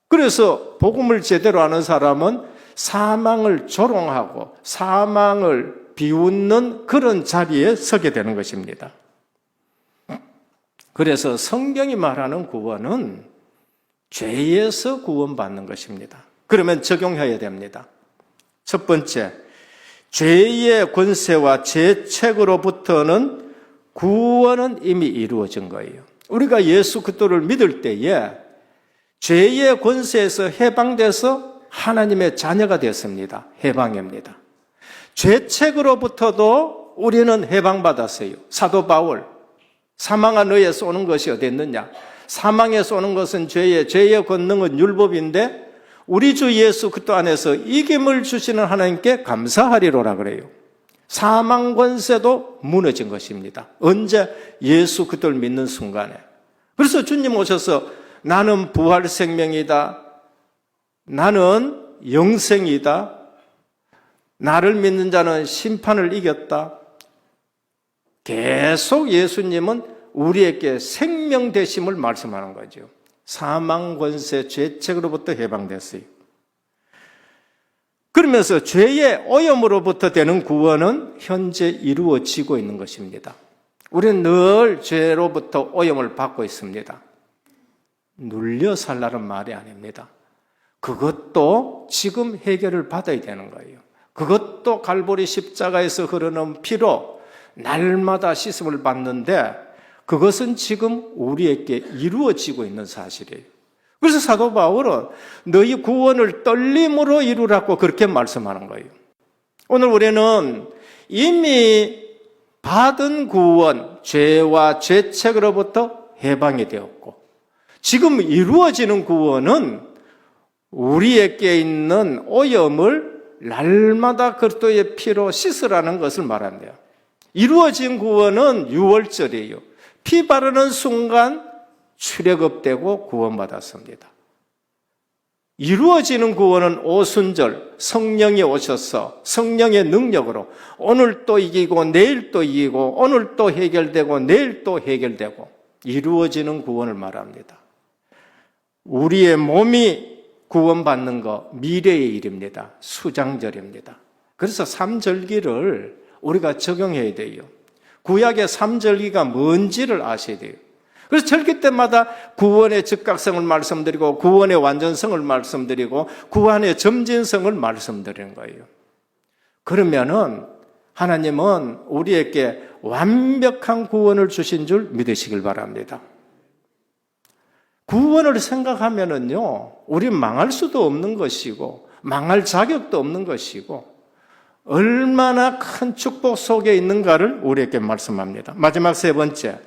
그래서 복음을 제대로 아는 사람은 사망을 조롱하고 사망을 비웃는 그런 자리에 서게 되는 것입니다. 그래서 성경이 말하는 구원은 죄에서 구원받는 것입니다. 그러면 적용해야 됩니다. 첫 번째, 죄의 권세와 죄책으로부터는 구원은 이미 이루어진 거예요. 우리가 예수 그리스도를 믿을 때에 죄의 권세에서 해방돼서 하나님의 자녀가 됐습니다. 해방입니다. 죄책으로부터도 우리는 해방받았어요. 사도 바울, 사망한 너에 쏘는 것이 어디 있느냐? 사망에 쏘는 것은 죄의 권능은 율법인데 우리 주 예수 그리스도 안에서 이김을 주시는 하나님께 감사하리로라 그래요. 사망 권세도 무너진 것입니다. 언제? 예수 그리스도를 믿는 순간에. 그래서 주님 오셔서 나는 부활 생명이다. 나는 영생이다. 나를 믿는 자는 심판을 이겼다. 계속 예수님은 우리에게 생명 되심을 말씀하는 거죠. 사망 권세 죄책으로부터 해방됐어요. 그러면서 죄의 오염으로부터 되는 구원은 현재 이루어지고 있는 것입니다. 우리는 늘 죄로부터 오염을 받고 있습니다. 눌려 살라는 말이 아닙니다. 그것도 지금 해결을 받아야 되는 거예요. 그것도 갈보리 십자가에서 흐르는 피로 날마다 씻음을 받는데 그것은 지금 우리에게 이루어지고 있는 사실이에요. 그래서 사도 바울은 너희 구원을 떨림으로 이루라고 그렇게 말씀하는 거예요. 오늘 우리는 이미 받은 구원, 죄와 죄책으로부터 해방이 되었고 지금 이루어지는 구원은 우리에게 있는 오염을 날마다 그리스도의 피로 씻으라는 것을 말한대요. 이루어진 구원은 유월절이에요. 피 바르는 순간 출애굽되고 구원받았습니다. 이루어지는 구원은 오순절, 성령이 오셔서 성령의 능력으로 오늘 또 이기고 내일 또 이기고 오늘 또 해결되고 내일 또 해결되고 이루어지는 구원을 말합니다. 우리의 몸이 구원받는 거 미래의 일입니다. 수장절입니다. 그래서 삼절기를 우리가 적용해야 돼요. 구약의 삼절기가 뭔지를 아셔야 돼요. 그래서 절기 때마다 구원의 즉각성을 말씀드리고 구원의 완전성을 말씀드리고 구원의 점진성을 말씀드리는 거예요. 그러면은 하나님은 우리에게 완벽한 구원을 주신 줄 믿으시길 바랍니다. 구원을 생각하면은요, 우리 망할 수도 없는 것이고 망할 자격도 없는 것이고 얼마나 큰 축복 속에 있는가를 우리에게 말씀합니다. 마지막 세 번째,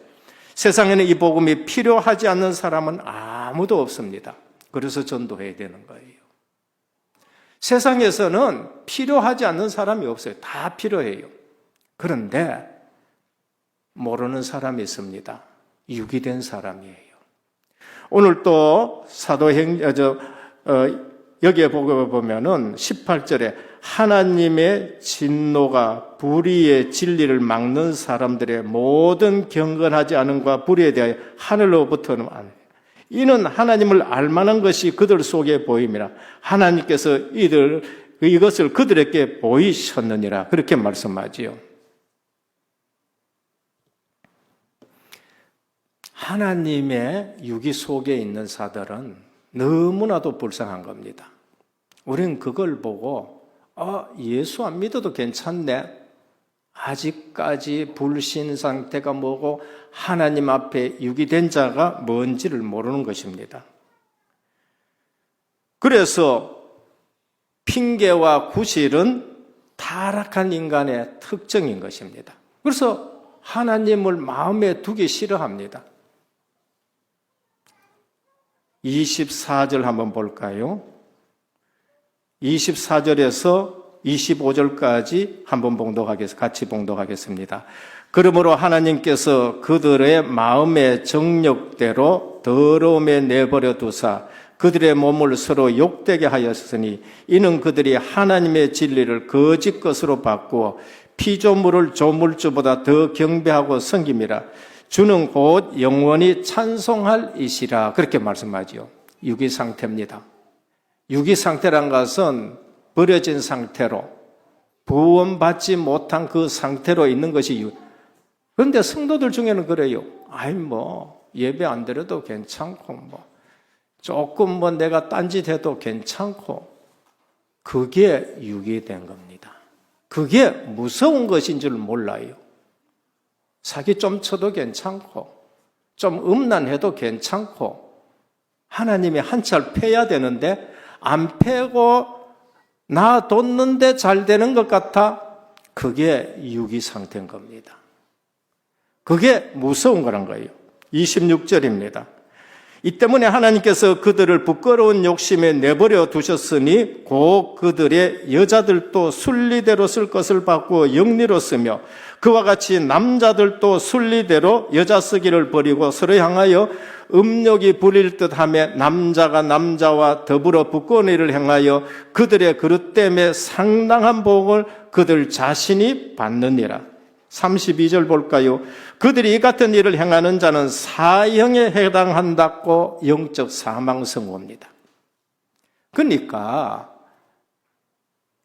세상에는 이 복음이 필요하지 않는 사람은 아무도 없습니다. 그래서 전도해야 되는 거예요. 세상에서는 필요하지 않는 사람이 없어요. 다 필요해요. 그런데 모르는 사람이 있습니다. 유기된 사람이에요. 오늘 또 여기에 보면은 18절에 하나님의 진노가 불의의 진리를 막는 사람들의 모든 경건하지 않음과 불의에 대하여 하늘로부터는 이는 하나님을 알만한 것이 그들 속에 보임이라 하나님께서 이것을 그들에게 보이셨느니라 그렇게 말씀하지요. 하나님의 유기 속에 있는 자들은 너무나도 불쌍한 겁니다. 우리는 그걸 보고 예수 안 믿어도 괜찮네. 아직까지 불신 상태가 뭐고 하나님 앞에 유기된 자가 뭔지를 모르는 것입니다. 그래서 핑계와 구실은 타락한 인간의 특징인 것입니다. 그래서 하나님을 마음에 두기 싫어합니다. 24절 한번 볼까요? 24절에서 25절까지 한번 같이 봉독하겠습니다. 그러므로 하나님께서 그들의 마음의 정욕대로 더러움에 내버려 두사 그들의 몸을 서로 욕되게 하였으니 이는 그들이 하나님의 진리를 거짓 것으로 바꾸어 피조물을 조물주보다 더 경배하고 섬김이라. 주는 곧 영원히 찬송할 이시라. 그렇게 말씀하죠. 유기 상태입니다. 유기 상태란 것은 버려진 상태로 구원받지 못한 그 상태로 있는 것이 그런데 성도들 중에는 그래요. 아이 예배 안 드려도 괜찮고 조금 내가 딴짓해도 괜찮고 그게 유기된 겁니다. 그게 무서운 것인 줄 몰라요. 사기 좀 쳐도 괜찮고 좀 음란해도 괜찮고 하나님이 한철 패야 되는데 안 패고 놔뒀는데 잘 되는 것 같아. 그게 유기 상태인 겁니다. 그게 무서운 거란 거예요. 26절입니다. 이 때문에 하나님께서 그들을 부끄러운 욕심에 내버려 두셨으니 곧 그들의 여자들도 순리대로 쓸 것을 바꾸어 영리로 쓰며 그와 같이 남자들도 순리대로 여자 쓰기를 버리고 서로 향하여 음욕이 부릴 듯하며 남자가 남자와 더불어 부끄러운 일을 행하여 그들의 그릇 때문에 상당한 복을 그들 자신이 받느니라. 32절 볼까요? 그들이 이 같은 일을 행하는 자는 사형에 해당한다고 영적 사망 선고입니다. 그러니까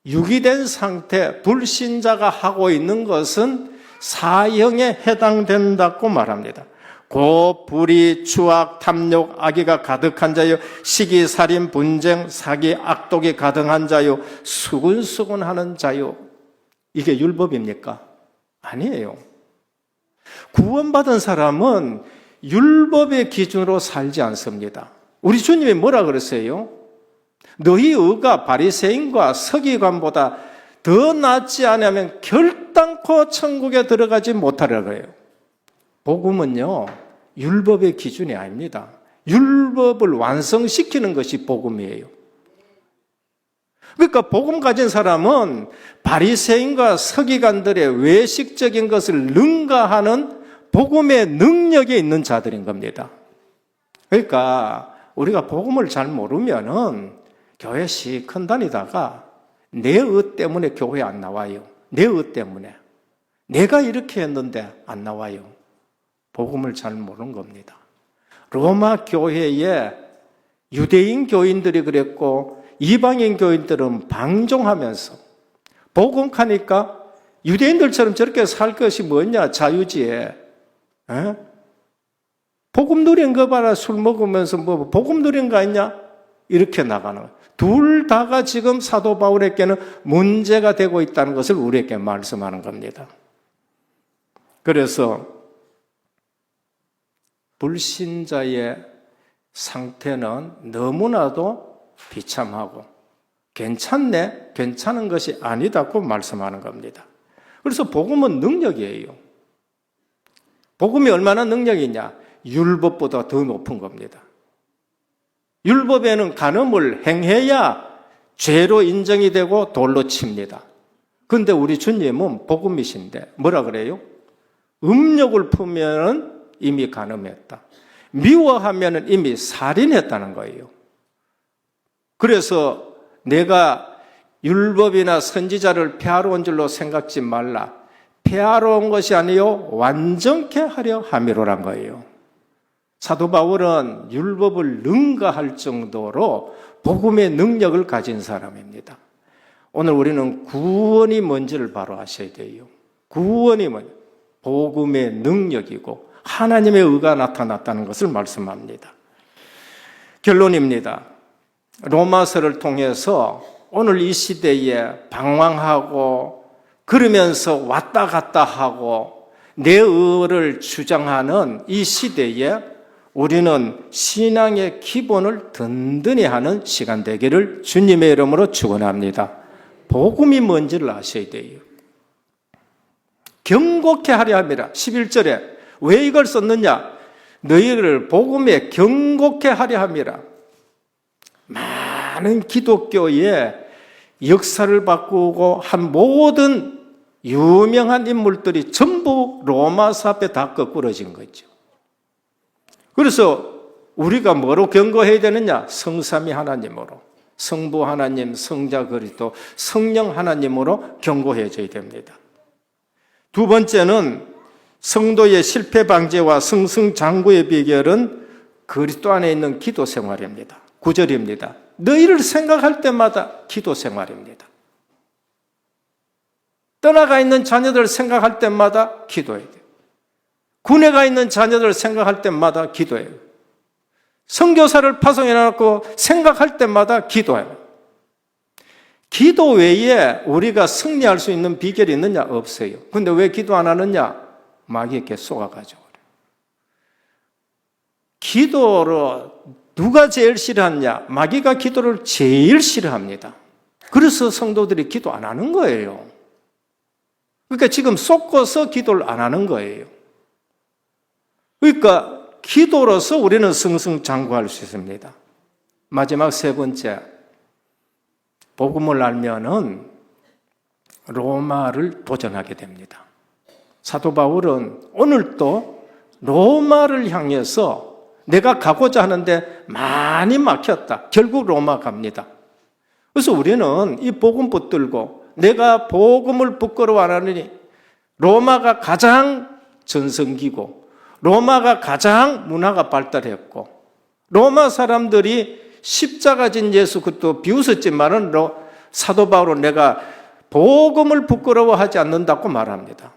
유기된 상태 불신자가 하고 있는 것은 사형에 해당된다고 말합니다. 고 불의, 추악, 탐욕, 악의가 가득한 자요 시기, 살인, 분쟁, 사기, 악독이 가득한 자요 수군수군하는 자요. 이게 율법입니까? 아니에요. 구원받은 사람은 율법의 기준으로 살지 않습니다. 우리 주님이 뭐라 그랬어요? 너희 의가 바리새인과 서기관보다 더 낫지 않으면 결단코 천국에 들어가지 못하리라 그래요. 복음은요, 율법의 기준이 아닙니다. 율법을 완성시키는 것이 복음이에요. 그러니까 복음 가진 사람은 바리새인과 서기관들의 외식적인 것을 능가하는 복음의 능력이 있는 자들인 겁니다. 그러니까 우리가 복음을 잘 모르면은 교회 시큰 다니다가 내 의 때문에 교회 안 나와요. 내 의 때문에. 내가 이렇게 했는데 안 나와요. 복음을 잘 모르는 겁니다. 로마 교회에 유대인 교인들이 그랬고 이방인 교인들은 방종하면서 복음하니까 유대인들처럼 저렇게 살 것이 뭐냐 자유지에 복음 누린 거 봐라 술 먹으면서 복음 누린 거 아니냐 이렇게 나가는 거예요. 둘 다가 지금 사도 바울에게는 문제가 되고 있다는 것을 우리에게 말씀하는 겁니다. 그래서 불신자의 상태는 너무나도 비참하고 괜찮네, 괜찮은 것이 아니다고 말씀하는 겁니다. 그래서 복음은 능력이에요. 복음이 얼마나 능력이냐? 율법보다 더 높은 겁니다. 율법에는 간음을 행해야 죄로 인정이 되고 돌로 칩니다. 그런데 우리 주님은 복음이신데 뭐라 그래요? 음욕을 품으면 이미 간음했다. 미워하면 이미 살인했다는 거예요. 그래서 내가 율법이나 선지자를 폐하러 온 줄로 생각지 말라. 폐하러 온 것이 아니요 완전케 하려 함이로란 거예요. 사도 바울은 율법을 능가할 정도로 복음의 능력을 가진 사람입니다. 오늘 우리는 구원이 뭔지를 바로 아셔야 돼요. 구원이 뭔지 복음의 능력이고 하나님의 의가 나타났다는 것을 말씀합니다. 결론입니다. 로마서를 통해서 오늘 이 시대에 방황하고 그러면서 왔다 갔다 하고 내 의를 주장하는 이 시대에 우리는 신앙의 기본을 든든히 하는 시간 되기를 주님의 이름으로 축원합니다. 복음이 뭔지를 아셔야 돼요. 경고케 하려 함이라. 11절에 왜 이걸 썼느냐? 너희를 복음에 경고케 하려 함이라. 많은 기독교의 역사를 바꾸고 한 모든 유명한 인물들이 전부 로마서 앞에 다 거꾸러진 거죠. 그래서 우리가 뭐로 경고해야 되느냐? 성삼위 하나님으로, 성부 하나님, 성자 그리스도, 성령 하나님으로 경고해줘야 됩니다. 두 번째는 성도의 실패 방지와 승승장구의 비결은 그리스도 안에 있는 기도 생활입니다. 9절입니다. 너희를 생각할 때마다 기도 생활입니다. 떠나가 있는 자녀들을 생각할 때마다 기도해야 돼요. 군에 가 있는 자녀들을 생각할 때마다 기도해요. 선교사를 파송해놓고 생각할 때마다 기도해요. 기도 외에 우리가 승리할 수 있는 비결이 있느냐? 없어요. 근데 왜 기도 안 하느냐? 마귀에게 속아가지고. 기도를 누가 제일 싫어하냐? 마귀가 기도를 제일 싫어합니다. 그래서 성도들이 기도 안 하는 거예요. 그러니까 지금 쏟고서 기도를 안 하는 거예요. 그러니까 기도로서 우리는 승승장구할 수 있습니다. 마지막 세 번째, 복음을 알면은 로마를 도전하게 됩니다. 사도 바울은 오늘도 로마를 향해서 내가 가고자 하는데 많이 막혔다. 결국 로마 갑니다. 그래서 우리는 이 복음 붙들고 내가 복음을 부끄러워 안 하느니 로마가 가장 전성기고 로마가 가장 문화가 발달했고 로마 사람들이 십자가 진 예수 그것도 비웃었지만은 사도 바울은 내가 복음을 부끄러워하지 않는다고 말합니다.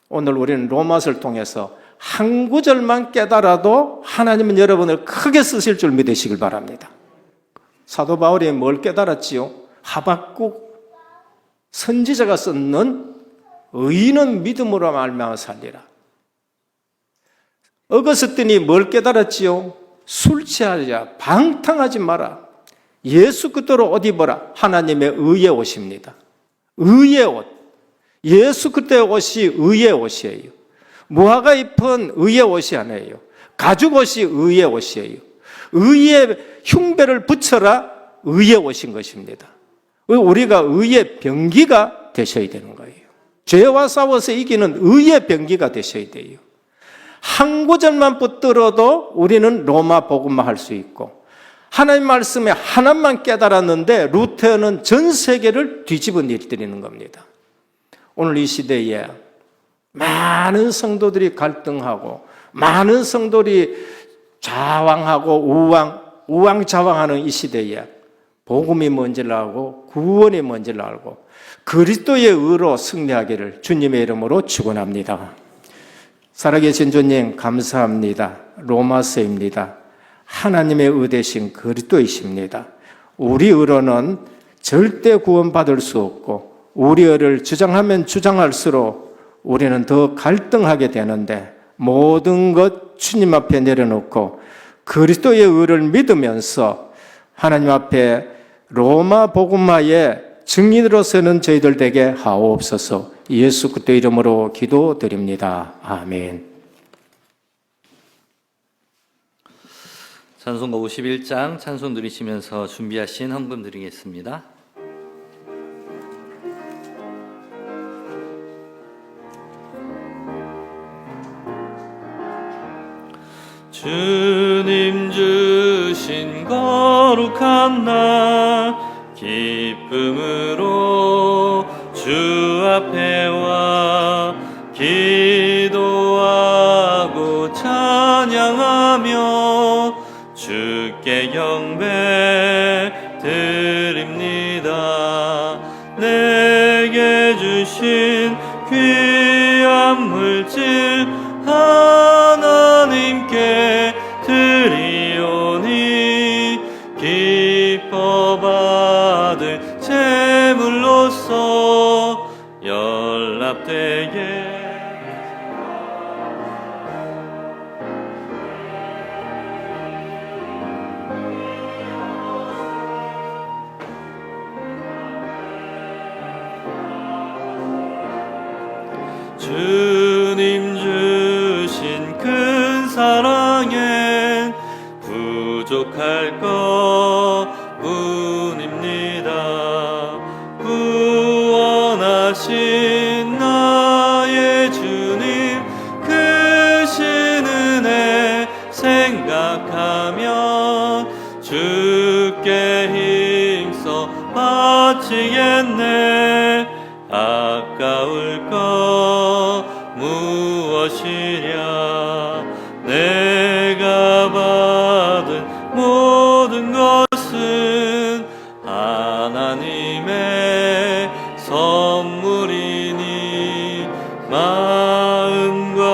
오늘 우리는 로마서를 통해서 한 구절만 깨달아도 하나님은 여러분을 크게 쓰실 줄 믿으시길 바랍니다. 사도 바울이 뭘 깨달았지요? 하박국 선지자가 썼는 의인은 믿음으로 말미암아 살리라. 어거스틴이 뭘 깨달았지요? 술 취하자, 방탕하지 마라. 예수 그대로 옷 입어라. 하나님의 의의 옷입니다. 의의 옷. 예수 그대의 옷이 의의 옷이에요. 무화과 잎은 의의 옷이 아니에요. 가죽 옷이 의의 옷이에요. 의의 흉배를 붙여라 의의 옷인 것입니다. 우리가 의의 병기가 되셔야 되는 거예요. 죄와 싸워서 이기는 의의 병기가 되셔야 돼요. 한 구절만 붙들어도 우리는 로마 복음만 할 수 있고 하나님 말씀에 하나만 깨달았는데 루테어는 전 세계를 뒤집어 엎드리는 겁니다. 오늘 이 시대에 많은 성도들이 갈등하고 많은 성도들이 좌왕하고 우왕좌왕하는 이 시대에 복음이 뭔지를 알고 구원이 뭔지를 알고 그리스도의 의로 승리하기를 주님의 이름으로 축원합니다. 살아계신 주님 감사합니다. 로마서입니다. 하나님의 의 대신 그리스도이십니다. 우리 의로는 절대 구원받을 수 없고 우리 의를 주장하면 주장할수록 우리는 더 갈등하게 되는데 모든 것 주님 앞에 내려놓고 그리스도의 의를 믿으면서 하나님 앞에 로마 복음화의 증인으로서는 저희들 되게 하옵소서. 예수 그리스도 이름으로 기도드립니다. 아멘. 찬송가 51장 찬송 드리시면서 준비하신 헌금 드리겠습니다. 주님 주신 거룩한 날 기쁨으로 주 앞에 와 기도하고 찬양하며 주께 경배 드립니다. 내게 주신 귀한 물질 하나님께 드리오니 기뻐 받을 제물로서 연락되게 주님 주신 큰 사랑엔 부족할 것뿐입니다. 구원하신 나의 주님 크신 은혜 생각하면 주께 힘써 바치겠네. 아까울 것 무엇이랴. 내가 받은 모든 것은 선물이니 마음과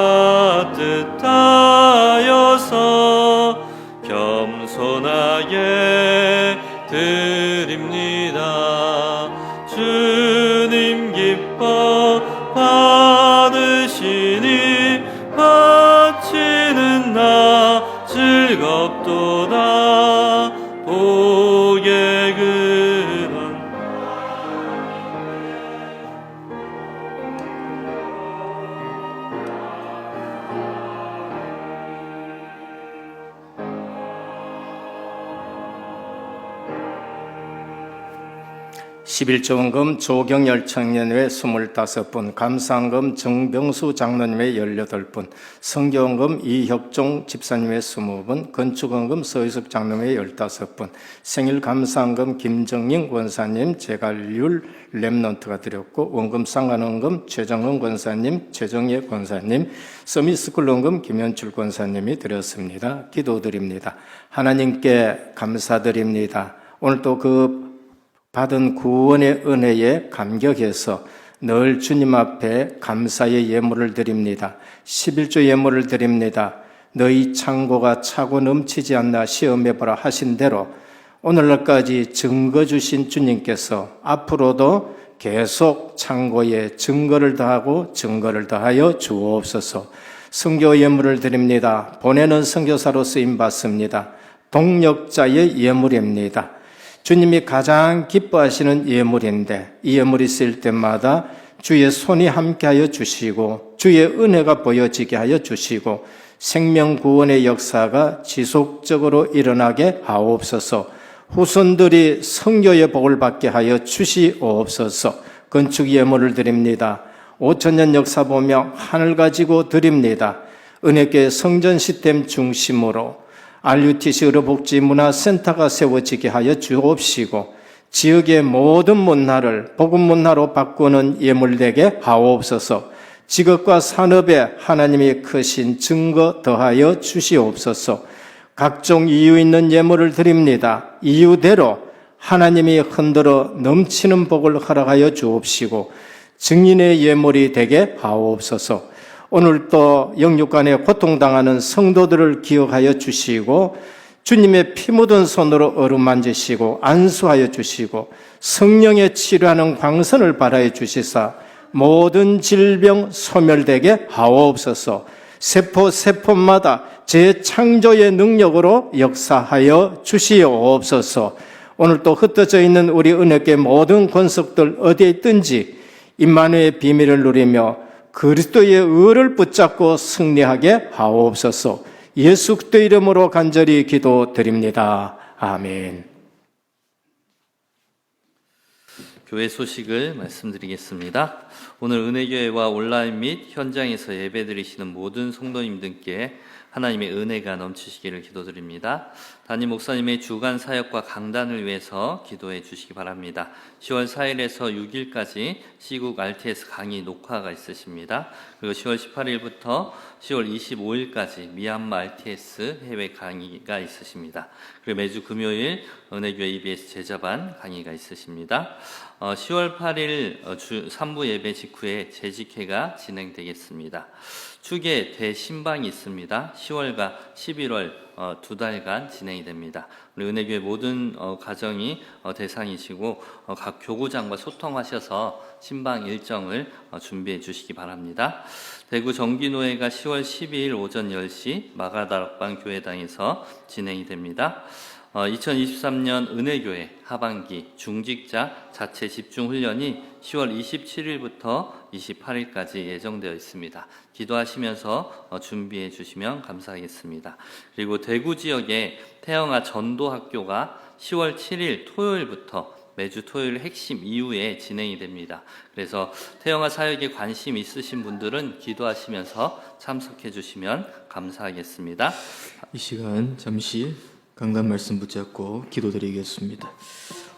뜻하여서 겸손하게 드립니다. 주님 기뻐 받으시니 바치는 나 즐겁도다. 복의 근원 (11조원금) 조경열 청년회 25분, 감사원금 정병수 장로님의 18분, 성교원금 이혁종 집사님의 20분, 건축원금 서유섭 장로님의 15분, 생일 감사원금 김정인 권사님, 제갈률 랩넌트가 드렸고, 원금 상관원금 최정은 권사님, 최정예 권사님, 서밋스쿨 원금 김현출 권사님이 드렸습니다. 기도드립니다. 하나님께 감사드립니다. 오늘 또 그 받은 구원의 은혜에 감격해서 늘 주님 앞에 감사의 예물을 드립니다. 11조 예물을 드립니다. 너희 창고가 차고 넘치지 않나 시험해보라 하신 대로 오늘날까지 증거 주신 주님께서 앞으로도 계속 창고에 증거를 더하고 증거를 더하여 주옵소서. 선교 예물을 드립니다. 보내는 선교사로 쓰임받습니다. 동력자의 예물입니다. 주님이 가장 기뻐하시는 예물인데 이 예물이 쓰일 때마다 주의 손이 함께하여 주시고 주의 은혜가 보여지게 하여 주시고 생명 구원의 역사가 지속적으로 일어나게 하옵소서. 후손들이 선교의 복을 받게 하여 주시옵소서. 건축 예물을 드립니다. 5천년 역사 보며 하늘 가지고 드립니다. 은혜교회 성전 시스템 중심으로 RUTC 의료복지문화센터가 세워지게 하여 주옵시고 지역의 모든 문화를 복음 문화로 바꾸는 예물 되게 하옵소서. 직업과 산업에 하나님이 크신 증거 더하여 주시옵소서. 각종 이유 있는 예물을 드립니다. 이유대로 하나님이 흔들어 넘치는 복을 허락하여 주옵시고 증인의 예물이 되게 하옵소서. 오늘 또 영육간에 고통당하는 성도들을 기억하여 주시고 주님의 피 묻은 손으로 어루만지시고 안수하여 주시고 성령의 치료하는 광선을 발하여 주시사 모든 질병 소멸되게 하옵소서. 세포마다 재창조의 능력으로 역사하여 주시옵소서. 오늘 또 흩어져 있는 우리 은혜교회 모든 권속들 어디에 있든지 임마누엘의 비밀을 누리며 그리스도의 의를 붙잡고 승리하게 하옵소서. 예수 그리스도 이름으로 간절히 기도드립니다. 아멘. 교회 소식을 말씀드리겠습니다. 오늘 은혜교회와 온라인 및 현장에서 예배드리시는 모든 성도님들께 하나님의 은혜가 넘치시기를 기도드립니다. 담임 목사님의 주간 사역과 강단을 위해서 기도해 주시기 바랍니다. 10월 4일에서 6일까지 시국 RTS 강의 녹화가 있으십니다. 그리고 10월 18일부터 10월 25일까지 미얀마 RTS 해외 강의가 있으십니다. 그리고 매주 금요일 은혜교회 EBS 제자반 강의가 있으십니다. 10월 8일 3부 예배 직후에 재직회가 진행되겠습니다. 축에 대신방이 있습니다. 10월과 11월 두 달간 진행이 됩니다. 우리 은혜교회 모든 가정이 대상이시고 각 교구장과 소통하셔서 신방 일정을 준비해 주시기 바랍니다. 대구 정기노회가 10월 12일 오전 10시 마가다락방 교회당에서 진행이 됩니다. 2023년 은혜교회 하반기 중직자 자체 집중훈련이 10월 27일부터 28일까지 예정되어 있습니다. 기도하시면서 준비해 주시면 감사하겠습니다. 그리고 대구 지역에 태영아 전도학교가 10월 7일 토요일부터 매주 토요일 핵심 이후에 진행이 됩니다. 그래서 태영아 사역에 관심 있으신 분들은 기도하시면서 참석해 주시면 감사하겠습니다. 이 시간 잠시 강단 말씀 붙잡고 기도드리겠습니다.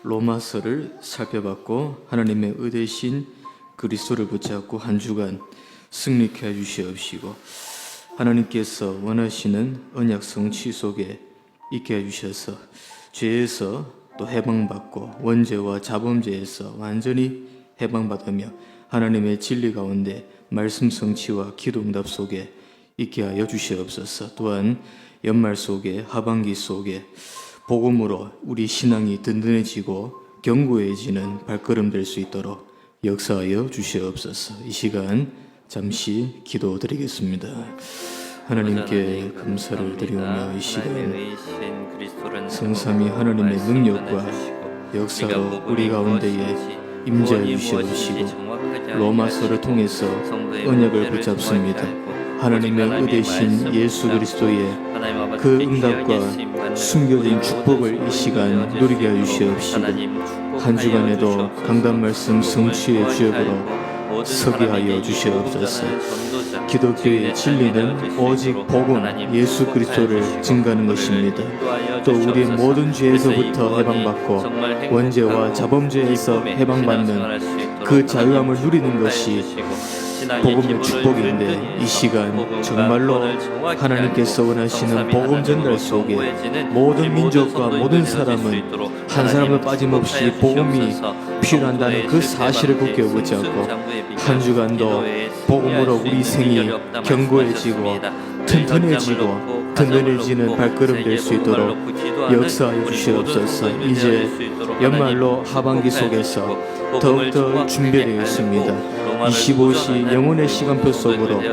로마서를 살펴봤고 하나님의 의대신 그리스도를 붙잡고 한 주간 승리케 해 주시옵시고 하나님께서 원하시는 언약 성취 속에 있게 해 주셔서 죄에서 또 해방받고 원죄와 자범죄에서 완전히 해방받으며 하나님의 진리 가운데 말씀 성취와 기도 응답 속에 있게 하여 주시옵소서. 또한 연말 속에 하반기 속에 복음으로 우리 신앙이 든든해지고 견고해지는 발걸음 될 수 있도록 역사하여 주시옵소서. 이 시간 잠시 기도드리겠습니다. 하나님께 감사를 드리오며 이 시간 성삼위 하나님의 능력과 역사로 우리 가운데에 임재해 주시옵시고 로마서를 통해서 언약을 붙잡습니다. 하나님의 의대신 예수 그리스도의 그 응답과 숨겨진 축복을 이 시간 누리게 하여 주시옵시고 한 주간에도 강단 말씀 성취의 주역으로 서게 하여 주시옵소서. 기독교의 진리는 오직 복음 예수 그리스도를 증거하는 것입니다. 또 우리의 모든 죄에서부터 해방받고 원죄와 자범죄에서 해방받는 그 자유함을 누리는 것이 복음의 축복인데 이 시간 정말로 하나님께서 원하시는 복음 전달 속에 모든 민족과 모든 사람은 한 사람도 빠짐없이 복음이 필요한다는 그 사실을 굳게 붙잡고 한 주간도 복음으로 우리 생이 견고해지고 튼튼해지고 든든해지는 발걸음 될 수 있도록 역사하여 주시옵소서. 이제 연말로 하반기 속에서 더욱더 준비되겠습니다. 25시 영혼의 시간표 속으로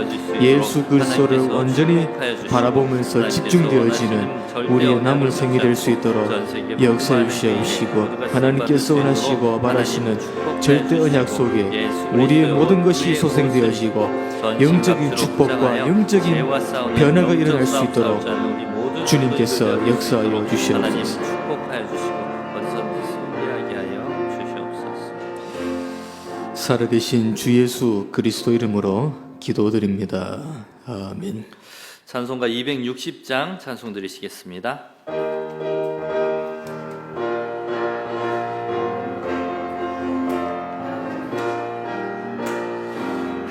예수 그리스도를 온전히 바라보면서 집중되어지는 우리의 남은 생이 될 수 있도록 역사해 주시옵시고 하나님께서 원하시고 바라시는 절대 언약 속에 우리의 모든 것이 소생되어지고 영적인 축복과 영적인 변화가 일어날 수 있도록 주님께서 역사하여 주시옵소서. 살아계신 주 예수 그리스도 이름으로 기도드립니다. 아멘. 찬송가 260장 찬송 드리시겠습니다.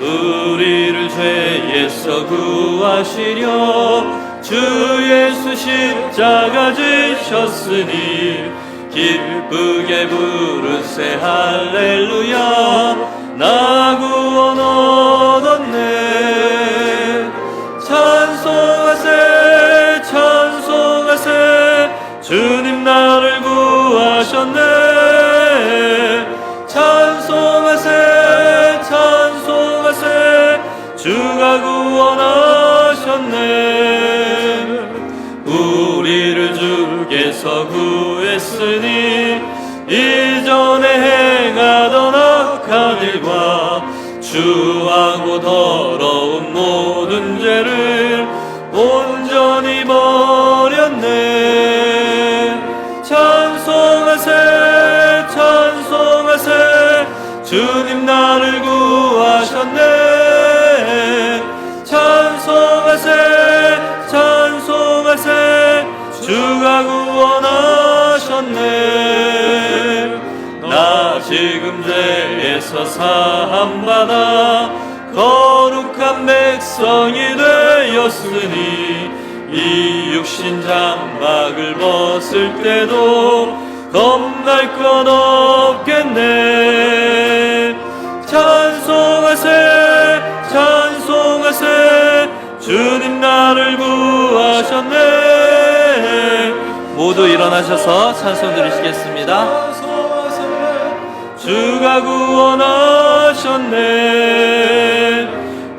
우리를 죄에서 구하시려 주 예수 십자가 지셨으니 기쁘게 부르세 할렐루야 나 구원 얻었네. 찬송하세 찬송하세 주님 나를 구하셨네. 찬송하세 찬송하세 주가 구원하셨네. 우리를 주께서 구했으니 이전에 행하던 악한 일과 추하고 더러운 모든 죄를 온전히 버렸네. 찬송하세 찬송하세 주님 나를 구하셨네. 찬송하세 찬송하세 주가 구원하셨네. 나 지금 죄에서 사함받아 거룩한 백성이 되었으니 이 육신 장막을 벗을 때도 겁날 것 없겠네. 찬송하세 찬송하세 주님 나를 구하셨네. 모두 일어나셔서 찬송 드리시겠습니다. 주가 구원하셨네.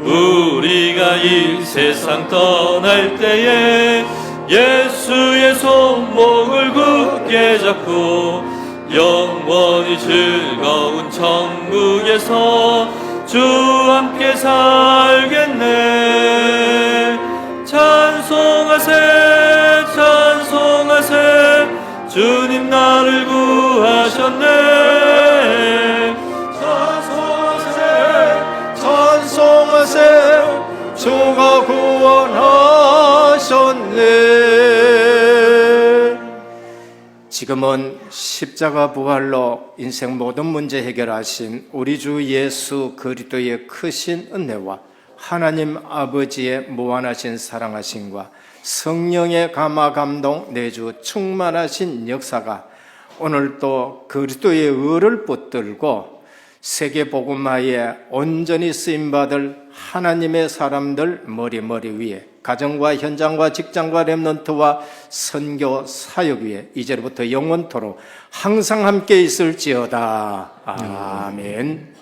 우리가 이 세상 떠날 때에 예수의 손목을 굳게 잡고 영원히 즐거운 천국에서 주와 함께 살겠네. 찬송하세 찬송하세 주님 나를 구하셨네. 찬송하세 찬송하세 주가 구원하셨네. 지금은 십자가 부활로 인생 모든 문제 해결하신 우리 주 예수 그리스도의 크신 은혜와 하나님 아버지의 무한하신 사랑하심과 성령의 감화 감동 내주 충만하신 역사가 오늘 또 그리스도의 의를 붙들고 세계 복음화에 온전히 쓰임받을 하나님의 사람들 머리 위에, 가정과 현장과 직장과 렘넌트와 선교 사역 위에 이제부터 영원토록 항상 함께 있을지어다. 아멘.